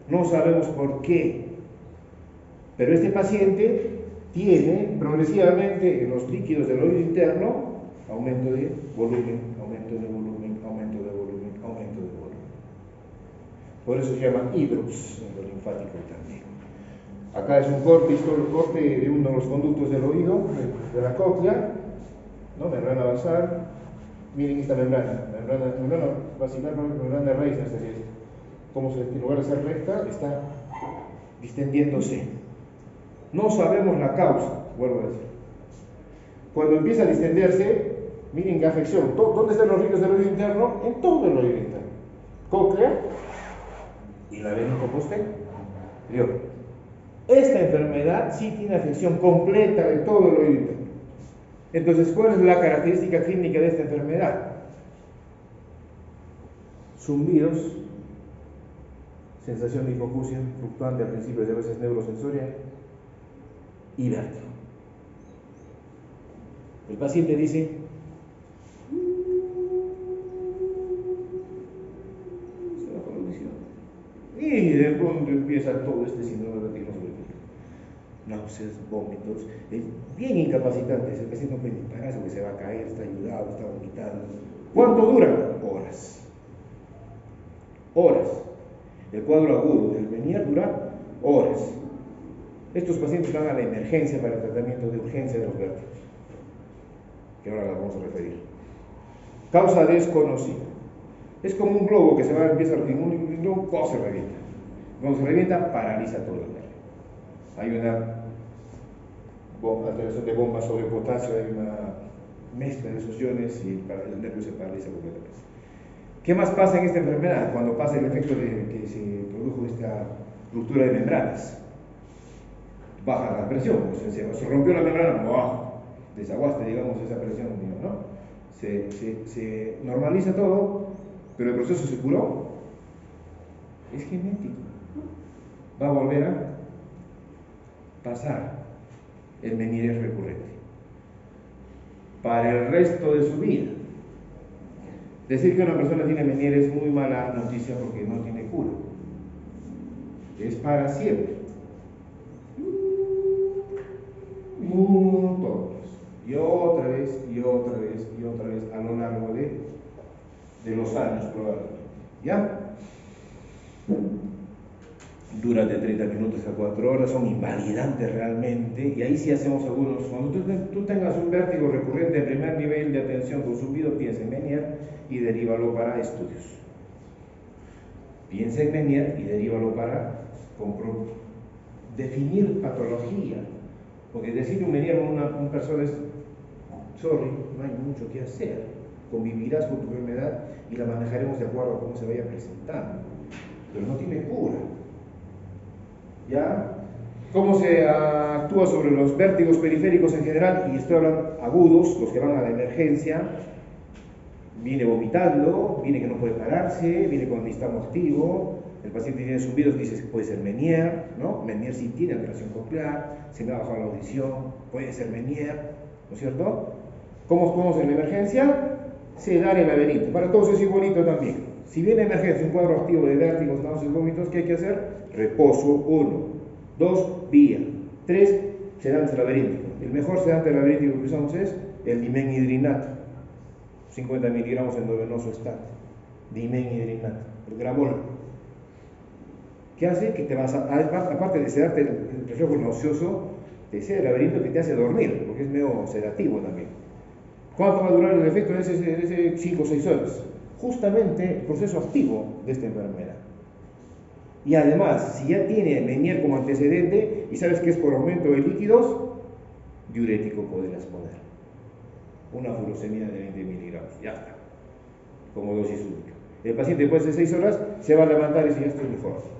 No sabemos por qué. Pero este paciente tiene progresivamente en los líquidos del oído interno aumento de volumen, aumento de volumen, aumento de volumen, aumento de volumen. Por eso se llama hidrops endolinfático también. Acá es un corte de uno de los conductos del oído, de la cóclea, ¿no? Me van a avanzar. Miren esta membrana vacilar, membrana de Reisner, como en lugar de ser recta, está distendiéndose. No sabemos la causa, vuelvo a decir. Cuando empieza a distenderse, miren qué afección. ¿Dónde están los ríos del oído interno? En todo el oído interno. Cóclea y la vena posterior. Esta enfermedad sí tiene afección completa de todo el oído interno. Entonces, ¿cuál es la característica clínica de esta enfermedad? Zumbidos, sensación de hipoacusia fluctuante al principio, de veces neurosensorial, y vértigo. El paciente dice, se bajó la audición. Y de pronto empieza todo este síndrome de vértigo. Náuseas, vómitos, es bien incapacitante. El paciente no puede ni pararse porque se va a caer, está ayudado, está vomitando. ¿Cuánto dura? Horas. Horas. El cuadro agudo del Meniere dura horas. Estos pacientes van a la emergencia para el tratamiento de urgencia de los vértigos, que ahora la vamos a referir. Causa desconocida. Es como un globo que se va, empieza en un globo, se revienta. Cuando se revienta, paraliza todo el nervio. Hay una alteración de bomba sobre potasio, hay una mezcla de esos iones y el nervio se paraliza completamente. ¿Qué más pasa en esta enfermedad? Cuando pasa el efecto de que se produjo esta ruptura de membranas. Baja la presión, pues se rompió la membrana, ¡buah! Desaguaste, digamos, esa presión, ¿no? Se normaliza todo, pero el proceso se curó. Es genético. Va a volver a pasar. El Meniere es recurrente para el resto de su vida. Decir que una persona tiene Meniere es muy mala noticia porque no tiene cura. Es para siempre. Todos. Y otra vez, y otra vez, y otra vez a lo largo de los años probablemente. ¿Ya? Dura de 30 minutos a 4 horas, son invalidantes realmente, y ahí sí hacemos algunos. Cuando tú tengas un vértigo recurrente de primer nivel de atención con zumbido, piensa en Meniere y derívalo para estudios. Piensa en Meniere y derívalo para definir patología. Porque decir un Meniere a una persona es, sorry, no hay mucho que hacer. Convivirás con tu enfermedad y la manejaremos de acuerdo a cómo se vaya presentando. Pero no tiene cura. ¿Ya? ¿Cómo se actúa sobre los vértigos periféricos en general? Y estoy hablando agudos, los que van a la emergencia. Viene vomitando, viene que no puede pararse, viene con el nistagmo activo. El paciente tiene zumbidos, dice que puede ser Meniere, ¿no? Meniere sí tiene alteración coclear, se me ha bajado la audición, puede ser Meniere, ¿no es cierto? ¿Cómo actuamos en la emergencia? Sedar el laberinto. Para todos es igualito también. Si viene emergencia, un cuadro activo de vértigos, náuseas, vómitos, ¿qué hay que hacer? Reposo, 1. 2, vía. 3, sedante laberíntico. El mejor sedante laberíntico que usamos es el dimenhidrinato. 50 miligramos en endovenoso estate. Dimenhidrinato. El gramol. ¿Qué hace? Que te vas aparte de sedarte el reflejo nauseoso, te seda el laberinto que te hace dormir, porque es medio sedativo también. ¿Cuánto va a durar el efecto de ese 5 o 6 horas? Justamente el proceso activo de esta enfermedad. Y además, si ya tiene Meniere como antecedente y sabes que es por aumento de líquidos, diurético podrás poner. Una furosemida de 20 miligramos, ya está, como dosis única. El paciente después de 6 horas se va a levantar y dice, ya estoy mejor.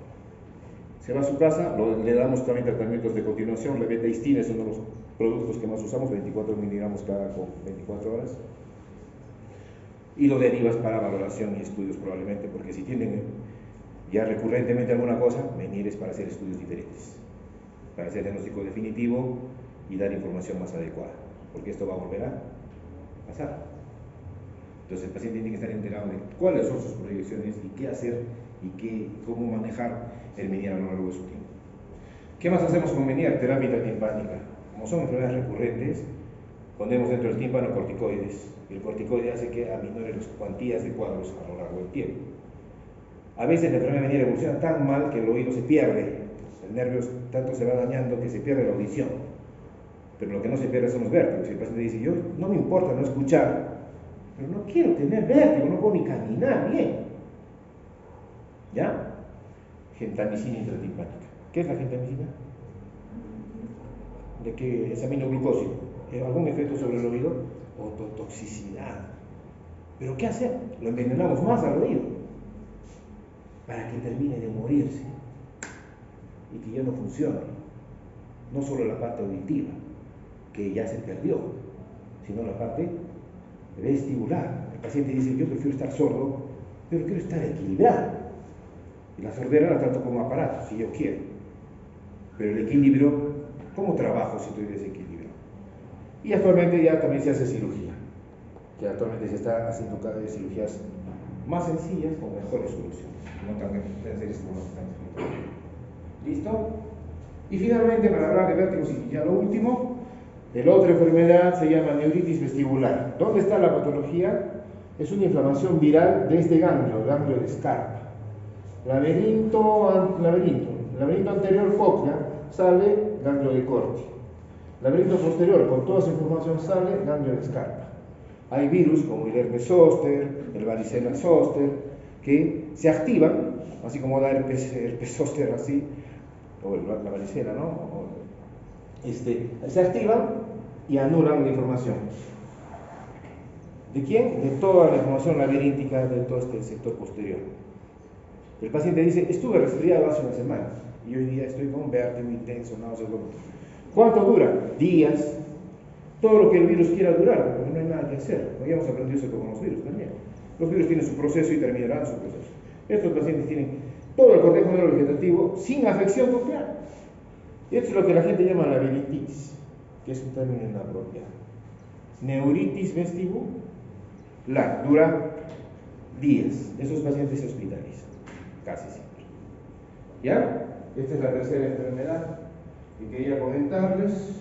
Se va a su casa, le damos también tratamientos de continuación, la betaistina es uno de los productos que más usamos, 24 miligramos cada 24 horas. Y lo derivas para valoración y estudios probablemente, porque si tienen ya recurrentemente alguna cosa, Meniere es para hacer estudios diferentes, para hacer diagnóstico definitivo y dar información más adecuada, porque esto va a volver a pasar. Entonces el paciente tiene que estar enterado de cuáles son sus proyecciones y qué hacer y cómo manejar el Meniere a lo largo de su tiempo. ¿Qué más hacemos con Meniere? Terapia intratimpánica. Como son enfermedades recurrentes, ponemos dentro del tímpano corticoides. Y el corticoide hace que aminore las cuantías de cuadros a lo largo del tiempo. A veces la enfermedad Meniere evoluciona tan mal que el oído se pierde, el nervio tanto se va dañando que se pierde la audición. Pero lo que no se pierde son los vértigos. Y el paciente dice, yo no me importa no escuchar, pero no quiero tener vértigo, no puedo ni caminar bien. ¿Ya? Gentamicina intratimpánica. ¿Qué es la gentamicina? ¿De qué es aminoglucósido? ¿Algún efecto sobre el oído? Ototoxicidad. ¿Pero qué hacer? Lo envenenamos más al oído para que termine de morirse y que ya no funcione. No solo la parte auditiva, que ya se perdió, sino la parte vestibular. El paciente dice, yo prefiero estar sordo, pero quiero estar equilibrado. Y la sordera la trato como aparato, si yo quiero. Pero el equilibrio, ¿cómo trabajo si estoy desequilibrado? Y actualmente ya también se hace cirugía, que actualmente se está haciendo cada vez cirugías más sencillas con mejores soluciones, no tan necesarias como las que estamos viendo. ¿Listo? Y finalmente, para hablar de vértigos, y ya lo último, de la otra enfermedad se llama neuritis vestibular. ¿Dónde está la patología? Es una inflamación viral de este ganglio, el ganglio de Scarpa. Laberinto anterior cóclea, sale ganglio de Corti. Laberinto posterior, con toda esa información sale ganglio de Scarpa. Hay virus como el herpes zóster, el varicela zóster, que se activan, así como da herpes zóster así, o la varicela, ¿no? Se activan y anulan la información. ¿De quién? De toda la información laberíntica de todo este sector posterior. El paciente dice, estuve resfriado hace una semana y hoy día estoy con vértigo intenso, náuseas, vómitos. ¿Cuánto dura? Días. Todo lo que el virus quiera durar, porque no hay nada que hacer. Ya hemos aprendido eso con los virus también. Los virus tienen su proceso y terminarán su proceso. Estos pacientes tienen todo el cortejo neurovegetativo sin afección coclear. Y esto es lo que la gente llama laberintitis, que es un término inapropiado. Neuritis vestibular, dura días. Esos pacientes se hospitalizan, casi siempre. ¿Ya? Esta es la tercera enfermedad que quería comentarles.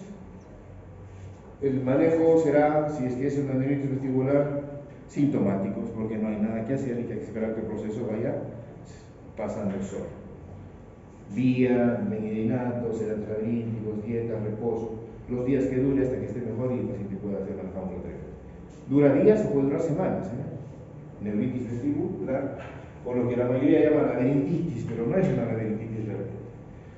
El manejo será, si es que es una neuritis vestibular, sintomáticos, porque no hay nada que hacer y que hay que esperar que el proceso vaya pasando solo. Vía, benidinato, sedantes laberínticos, dieta, reposo, los días que dure hasta que esté mejor y el paciente pueda hacer la famosa entrega. Dura días o puede durar semanas, neuritis vestibular, o lo que la mayoría llama laberintitis, pero no es una laberintitis real.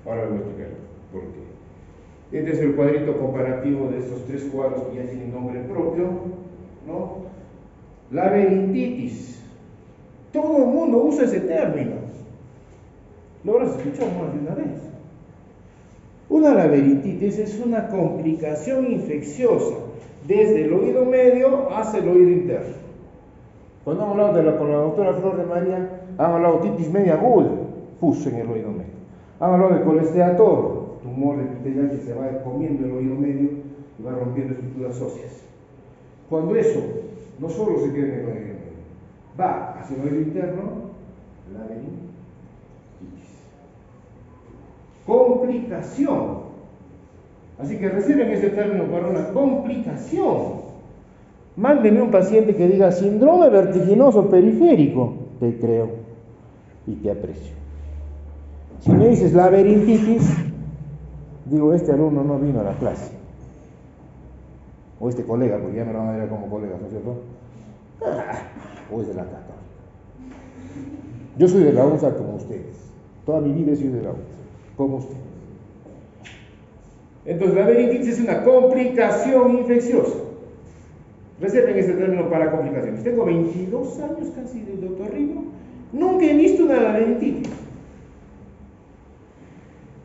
Ahora les voy a explicar por qué. Este es el cuadrito comparativo de estos tres cuadros que ya tienen nombre propio, ¿no? Laberintitis. Todo el mundo usa ese término. Lo habrás escuchado más de una vez. Una laberintitis es una complicación infecciosa desde el oído medio hacia el oído interno. Cuando hemos hablado con la doctora Flor de María, han hablado de titis media aguda, pus en el oído medio. Han hablado de colesteatol, tumor de epitelial que se va comiendo el oído medio y va rompiendo estructuras óseas. Cuando eso no solo se queda en el oído medio, va hacia el oído interno, laberintitis. Complicación. Así que reciben ese término para una complicación. Mándeme un paciente que diga síndrome vertiginoso periférico, te creo y te aprecio. Si me dices laberintitis, digo, este alumno no vino a la clase. O este colega, porque ya me lo van a ver como colega, ¿no es cierto? O es de la católica. Yo soy de la UNSA como ustedes. Toda mi vida he sido de la UNSA, como ustedes. Entonces, la laberintitis es una complicación infecciosa. Reserven este término para complicaciones. Tengo 22 años casi de otorrino. Nunca he visto una laberintitis.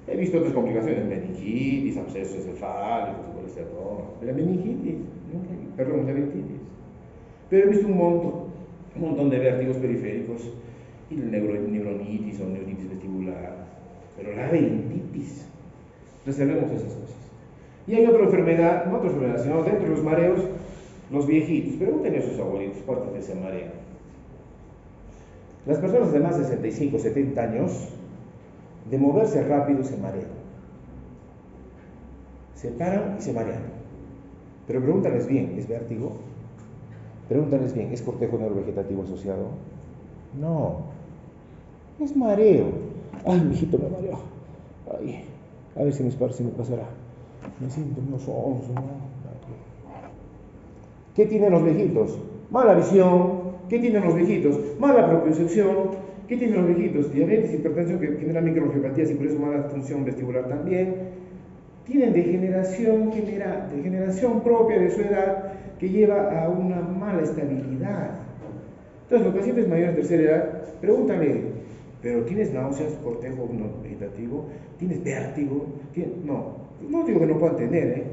He visto otras complicaciones, meningitis, abscesos encefálicos, colesteatoma, pero la meningitis, perdón, laberintitis. Pero he visto un montón de vértigos periféricos y neuronitis o neuritis vestibular, pero la laberintitis. Reservemos esas cosas. Y hay otra enfermedad, no otra enfermedad, sino dentro de los mareos, los viejitos. Pregúntenle a sus abuelitos cuántas veces se marean. Las personas de más de 65, 70 años, de moverse rápido se marean. Se paran y se marean. Pero pregúntales bien, ¿es vértigo? Pregúntales bien, ¿es cortejo neurovegetativo asociado? No, es mareo. Ay, mijito, me mareó. Ay, a ver si me pasará. Me siento unos onzos, ¿no? ¿Qué tienen los viejitos? Mala visión. ¿Qué tienen los viejitos? Mala propiocepción. ¿Qué tienen los viejitos? Diabetes, hipertensión que genera microangiopatías y por eso mala función vestibular también. Tienen degeneración propia de su edad que lleva a una mala estabilidad. Entonces, los pacientes mayores de tercera edad, pregúntale, ¿pero tienes náuseas, cortejo no vegetativo? ¿Tienes vértigo? No digo que no puedan tener,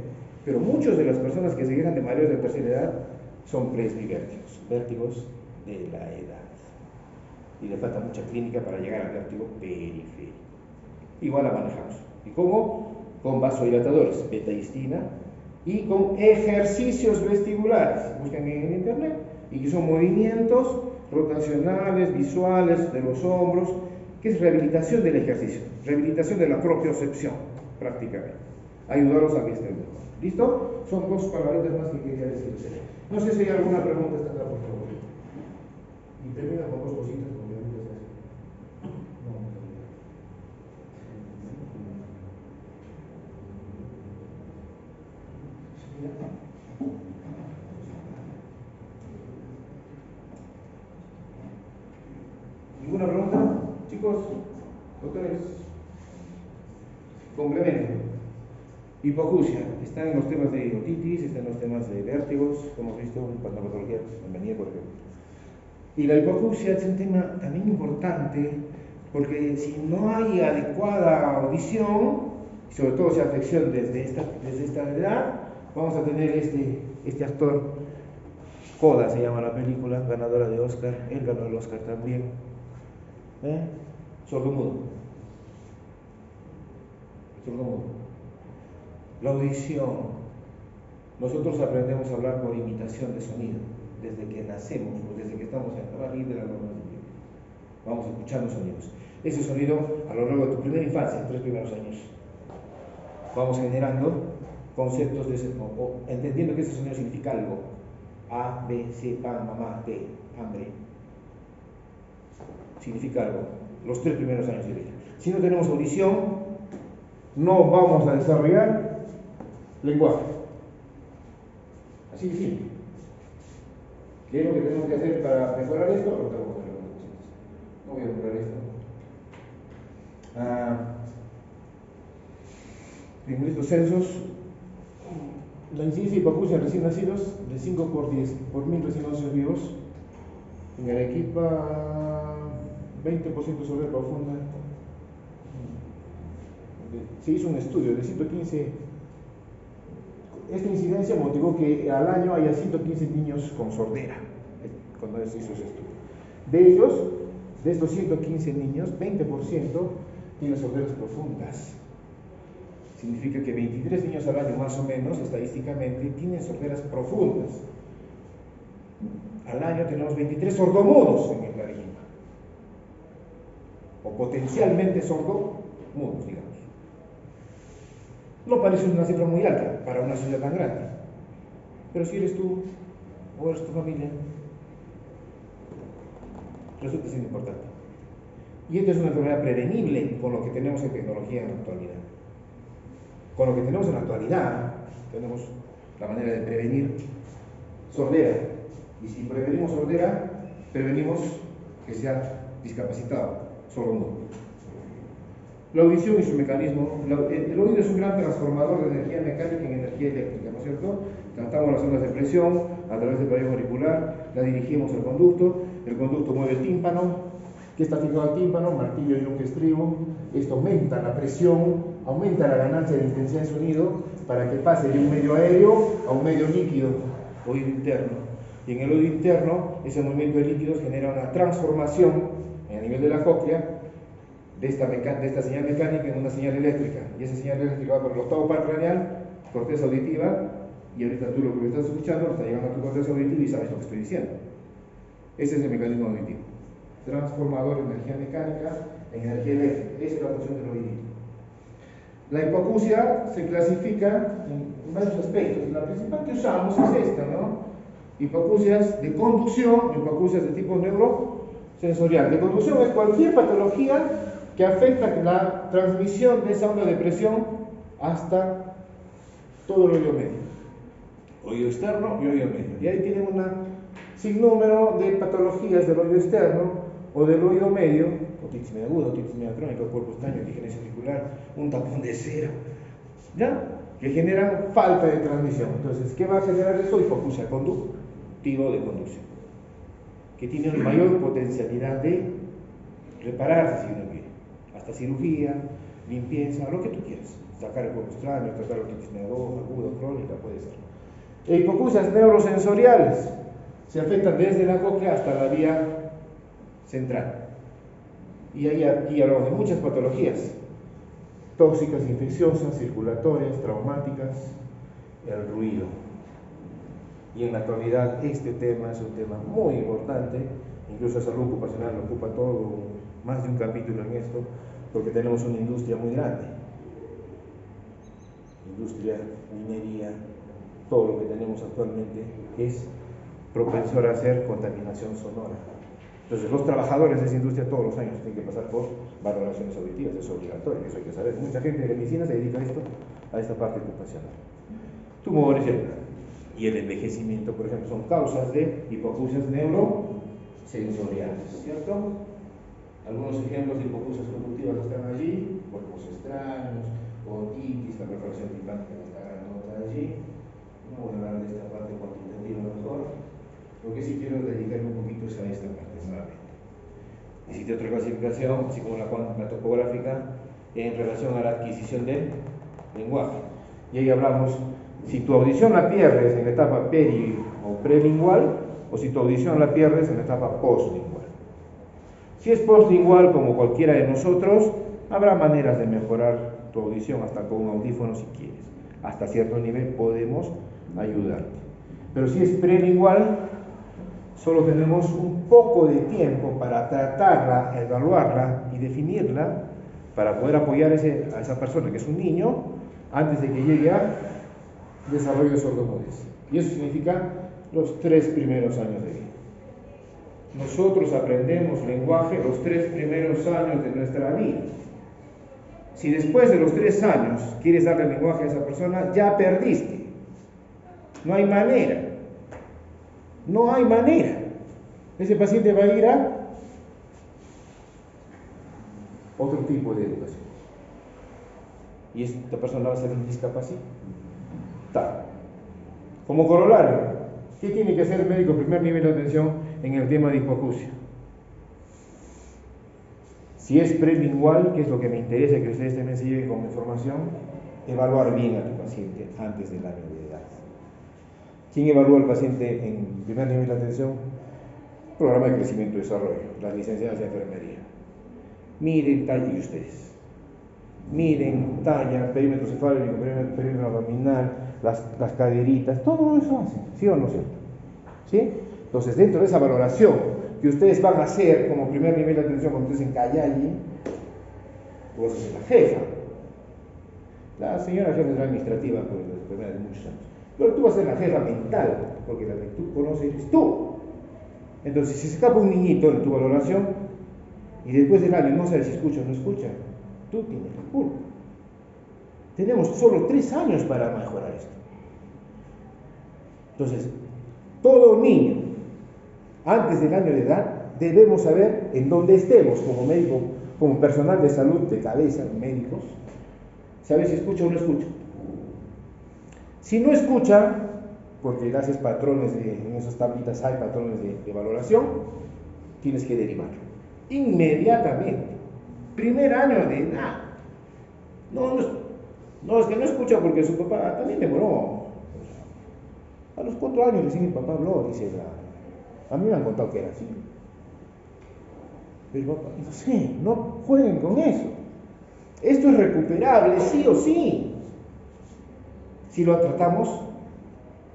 pero muchas de las personas que se quejan de mayores de tercera edad son presbivértigos, vértigos de la edad. Y le falta mucha clínica para llegar al vértigo periférico. Igual la manejamos. ¿Y cómo? Con vasodilatadores, betahistina, y con ejercicios vestibulares. Buscan en internet, y que son movimientos rotacionales, visuales de los hombros, que es rehabilitación del ejercicio, rehabilitación de la propiocepción, prácticamente. Ayudarlos a que estén mejor. ¿Listo? Son dos palabritas más que quería decirles. No sé si hay alguna pregunta hasta acá, por favor. Y termina con dos cositas, porque ahorita se hace. ¿Ninguna pregunta? Chicos, doctores, complemento. Hipoacusia, está en los temas de otitis, está en los temas de vértigos, como hemos visto en patología maníaca, por ejemplo. Y la hipoacusia es un tema también importante, porque si no hay adecuada audición, sobre todo si afección desde esta edad, vamos a tener este actor, Coda se llama la película, ganadora de Oscar, él ganó el Oscar también, sordomudo. La audición, nosotros aprendemos a hablar por imitación de sonido, desde que nacemos, o desde que estamos en la barriga de la mamá. Vamos escuchando sonidos. Ese sonido, a lo largo de tu primera infancia, 3 primeros años, vamos generando conceptos de ese tipo, entendiendo que ese sonido significa algo. A, B, C, pan, mamá, té, hambre. Significa algo. Los 3 primeros años de vida. Si no tenemos audición, no vamos a desarrollar lenguaje. Así de simple. ¿Qué es lo que tenemos que hacer para mejorar esto? Lo tenemos que hacer. No voy a mejorar esto. En estos censos, la incidencia de hipoacusia en recién nacidos de 5 por 10 por 1000 recién nacidos vivos. En Arequipa, 20% sobre profunda. Se hizo un estudio de 115. Esta incidencia motivó que al año haya 115 niños con sordera, cuando se hizo ese estudio. De ellos, de estos 115 niños, 20% tienen sorderas profundas. Significa que 23 niños al año, más o menos, estadísticamente, tienen sorderas profundas. Al año tenemos 23 sordomudos en el Arequipa. O potencialmente sordomudos, digamos. No parece una cifra muy alta para una ciudad tan grande. Pero si eres tú o eres tu familia, resulta siendo importante. Y esta es una enfermedad prevenible con lo que tenemos en tecnología en la actualidad. Con lo que tenemos en la actualidad, tenemos la manera de prevenir sordera. Y si prevenimos sordera, prevenimos que sea discapacitado, sordomudo. La audición y su mecanismo. El oído es un gran transformador de energía mecánica en energía eléctrica, ¿no es cierto? Tratamos las ondas de presión a través del pabellón auricular, la dirigimos al conducto, el conducto mueve el tímpano. ¿Qué está fijado al tímpano? Martillo y un estribo. Esto aumenta la presión, aumenta la ganancia de intensidad de sonido para que pase de un medio aéreo a un medio líquido, oído interno. Y en el oído interno, ese movimiento de líquidos genera una transformación a nivel de la cóclea de esta señal mecánica en una señal eléctrica. Y esa señal eléctrica va por el octavo par craneal, corteza auditiva, y ahorita tú lo que me estás escuchando está llegando a tu corteza auditiva y sabes lo que estoy diciendo. Ese es el mecanismo auditivo. Transformador de energía mecánica en energía eléctrica. Esa es la función del oído. La hipoacusia se clasifica en varios aspectos. La principal que usamos es esta, ¿no? Hipoacusias de conducción, hipoacusias de tipo neurosensorial. De conducción es cualquier patología que afecta la transmisión de esa onda de presión hasta todo el oído medio. Oído externo y oído medio. Y ahí tienen sin número de patologías del oído externo o del oído medio, otitis media aguda, otitis media crónica, cuerpo extraño, tigenesia auricular, un tapón de cera, ¿ya? Que generan falta de transmisión. Entonces, ¿qué va a generar eso? Hipoacusia conductivo de conducción, que tiene una mayor potencialidad de repararse si uno quiere, hasta cirugía, limpieza, lo que tú quieras, sacar el cuerpo extraño, tratar la otitis media aguda, crónica, puede ser. Hipoacusias neurosensoriales se afectan desde la cóclea hasta la vía central. Y ahí aquí hablamos de muchas patologías tóxicas, infecciosas, circulatorias, traumáticas, el ruido. Y en la actualidad este tema es un tema muy importante, incluso la salud ocupacional ocupa todo, más de un capítulo en esto, porque tenemos una industria muy grande. Industria, minería, todo lo que tenemos actualmente es propensor a hacer contaminación sonora. Entonces los trabajadores de esa industria todos los años tienen que pasar por valoraciones auditivas, es obligatorio, eso hay que saber. Mucha gente de medicina se dedica a esta parte ocupacional. Tumores y el envejecimiento, por ejemplo, son causas de hipoacusias neurosensoriales, ¿cierto? Algunos ejemplos de hipoacusias conductivas están allí, cuerpos extraños, otitis, la perforación timpánica de la nota allí. No voy a hablar de esta parte cuantitativa mejor. Lo que sí quiero dedicarme un poquito es a esta parte solamente. Existe otra clasificación, así como la topográfica, en relación a la adquisición del lenguaje. Y ahí hablamos, si tu audición la pierdes en la etapa peri o prelingual, o si tu audición la pierdes en la etapa postlingual. Si es postlingual, como cualquiera de nosotros, habrá maneras de mejorar tu audición, hasta con un audífono si quieres. Hasta cierto nivel podemos ayudarte. Pero si es prelingual, solo tenemos un poco de tiempo para tratarla, evaluarla y definirla para poder apoyar a esa persona que es un niño antes de que llegue a desarrollo de sordomudencia. Y eso significa los 3 primeros años de vida. Nosotros aprendemos lenguaje los 3 primeros años de nuestra vida. Si después de los 3 años quieres darle lenguaje a esa persona, ya perdiste. No hay manera. No hay manera. Ese paciente va a ir a otro tipo de educación. Y esta persona va a ser un discapacitado. Como corolario, ¿qué tiene que hacer el médico primer nivel de atención en el tema de hipoacusia? Si es prelingual, que es lo que me interesa que ustedes también se lleven como información, evaluar bien a tu paciente antes del año de edad. ¿Quién evalúa al paciente en primer nivel de atención? Programa de crecimiento y desarrollo, las licenciadas de enfermería. Miren talla, y ustedes. Miren talla, perímetro cefálico, perímetro abdominal, las caderitas, todo eso hacen, ¿sí o no es cierto? ¿Sí? Entonces, dentro de esa valoración que ustedes van a hacer como primer nivel de atención cuando ustedes en Cayalli, tú vas a ser la jefa. La señora jefa es la administrativa por las enfermedades de muchos años. Pero tú vas a ser la jefa mental, porque la que tú conoces eres tú. Entonces, si se escapa un niñito en tu valoración y después del año no sabes si escucha o no escucha, tú tienes la culpa. Tenemos solo 3 años para mejorar esto. Entonces, todo niño, antes del año de edad, debemos saber en dónde estemos como médico, como personal de salud de cabeza, médicos, saber si escucha o no escucha. Si no escucha, porque haces patrones en esas tablitas hay patrones de valoración, tienes que derivarlo inmediatamente. Primer año de edad. No, es que no escucha porque su papá también demoró. A los 4 años recién mi papá habló, dice a mí me han contado que era así. Pero papá, no sé, no jueguen con eso. Esto es recuperable, sí o sí, si lo tratamos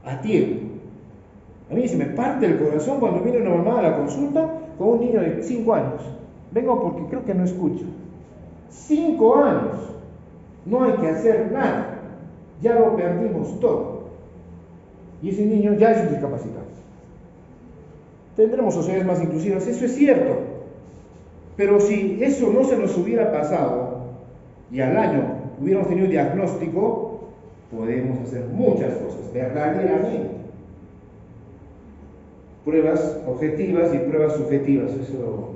a tiempo. A mí se me parte el corazón cuando viene una mamá a la consulta con un niño de 5 años. Vengo porque creo que no escucha. 5 años. No hay que hacer nada. Ya lo perdimos todo. Y ese niño ya es un discapacitado. Tendremos sociedades más inclusivas, eso es cierto. Pero si eso no se nos hubiera pasado y al año hubiéramos tenido un diagnóstico, podemos hacer muchas cosas, verdaderamente. pruebas objetivas y pruebas subjetivas. Eso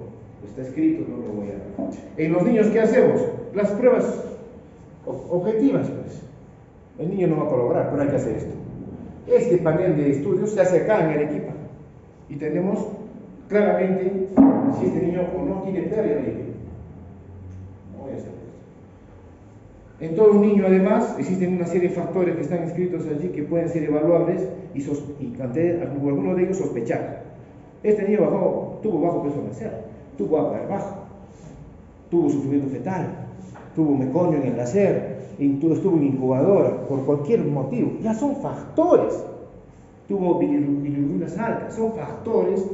está escrito, no lo voy a... En los niños, ¿qué hacemos? Las pruebas objetivas, pues. El niño no va a colaborar, pero hay que hacer esto. Este panel de estudios se hace acá en Arequipa y tenemos claramente si este niño o no tiene pérdida de IQ. No voy a hacer esto. En todo un niño, además, existen una serie de factores que están escritos allí que pueden ser evaluables y ante alguno de ellos sospechar. Este niño tuvo bajo peso al nacer, tuvo agua bajo, tuvo sufrimiento fetal, tuvo meconio en el nacer, estuvo en incubadora, por cualquier motivo. Ya son factores. Tuvo bilirubinas altas, son factores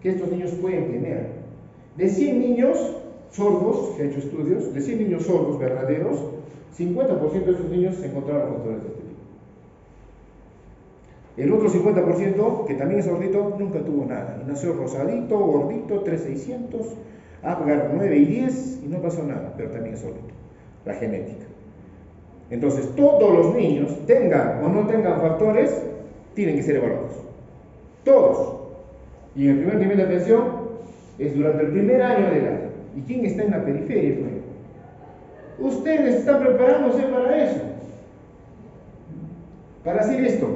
que estos niños pueden tener. De 100 niños sordos, que he hecho estudios, de 100 niños sordos verdaderos, 50% de esos niños se encontraron factores de este tipo. El otro 50%, que también es sordito, nunca tuvo nada. Y nació rosadito, gordito, 3600, Apgar 9 y 10, y no pasó nada, pero también es sordito. La genética. Entonces, todos los niños, tengan o no tengan factores, tienen que ser evaluados. Todos. Y en el primer nivel de atención es durante el primer año de edad. ¿Y quién está en la periferia? Ustedes están preparándose para eso. Para hacer esto.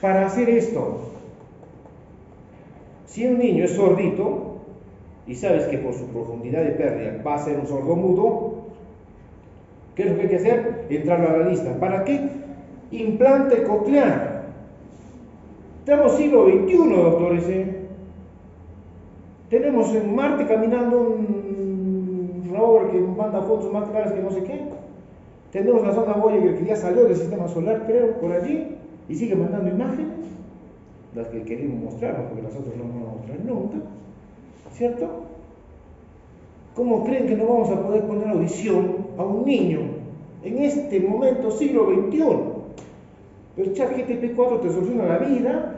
Para hacer esto. Si un niño es sordito y sabes que por su profundidad de pérdida va a ser un sordo mudo, ¿qué es lo que hay que hacer? Entrarlo a la lista. ¿Para qué? Implante coclear. Estamos siglo XXI, doctores. Tenemos en Marte caminando un rover que manda fotos más claras que no sé qué. Tenemos la zona Voyager que ya salió del sistema solar, creo, por allí, y sigue mandando imágenes, las que queremos mostrar, porque nosotros no vamos a mostrar nunca, ¿cierto? ¿Cómo creen que no vamos a poder poner audición a un niño en este momento, siglo XXI? El ChatGPT 4 te soluciona la vida,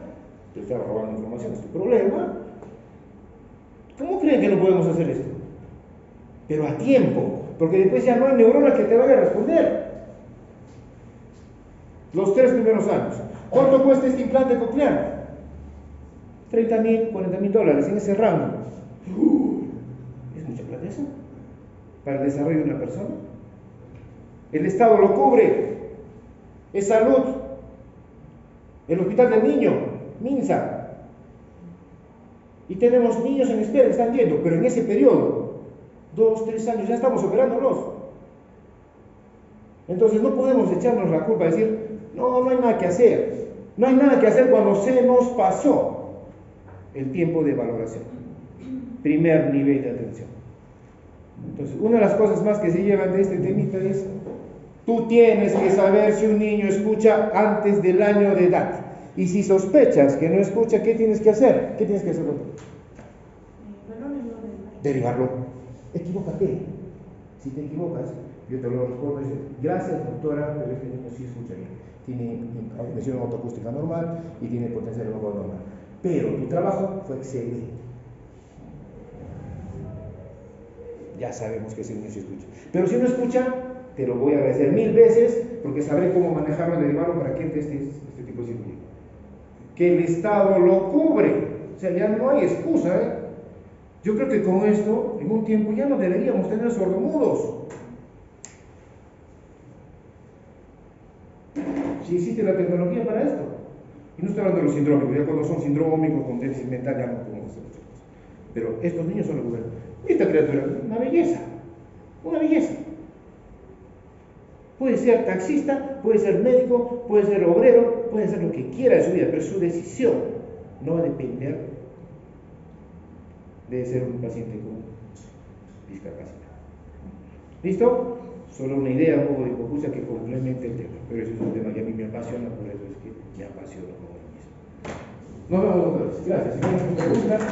te está robando información, es tu problema. ¿Cómo creen que no podemos hacer esto? Pero a tiempo, porque después ya no hay neuronas que te van a responder. Los 3 primeros años. ¿Cuánto cuesta este implante coclear? $30,000, $40,000, en ese rango. ¿Es mucha plata eso? ¿Para el desarrollo de una persona? El Estado lo cubre. Es salud. El hospital del niño, MINSA. Y tenemos niños en espera que están yendo, pero en ese periodo, 2, 3 años, ya estamos operándolos. Entonces no podemos echarnos la culpa y decir, no hay nada que hacer. No hay nada que hacer cuando se nos pasó el tiempo de valoración. Primer nivel de atención. Entonces, una de las cosas más que se llevan de este temita es, tú tienes que saber si un niño escucha antes del año de edad. Y si sospechas que no escucha, ¿qué tienes que hacer? ¿Qué tienes que hacer, doctor? Derivarlo. Equivócate. Si te equivocas, yo te lo respondo y digo, gracias doctora, pero este niño sí escucha bien. Tiene admisión autoacústica normal y tiene potencial vocal normal. Pero tu trabajo fue excelente. Ya sabemos que ese niño sí escucha. Pero si no escucha, te lo voy a agradecer 1000 veces porque sabré cómo manejarlo y derivarlo para que este tipo de cirugía. Que el Estado lo cubre. O sea, ya no hay excusa, Yo creo que con esto, en un tiempo, ya no deberíamos tener sordomudos. Si existe la tecnología para esto. Y no estoy hablando de los sindrómicos, ya cuando son sindrómicos con déficit mental ya no podemos hacer muchas cosas. Pero estos niños son los gobiernos. Esta criatura, una belleza. Una belleza. Puede ser taxista, puede ser médico, puede ser obrero, puede ser lo que quiera de su vida, pero su decisión no va a depender de ser un paciente con discapacidad. ¿Listo? Solo una idea, un poco de confusa que complemente el tema, pero ese es un tema que a mí me apasiona, por eso es que me apasiona como lo mismo. Nos vemos, doctores. Gracias. Si tienen preguntas.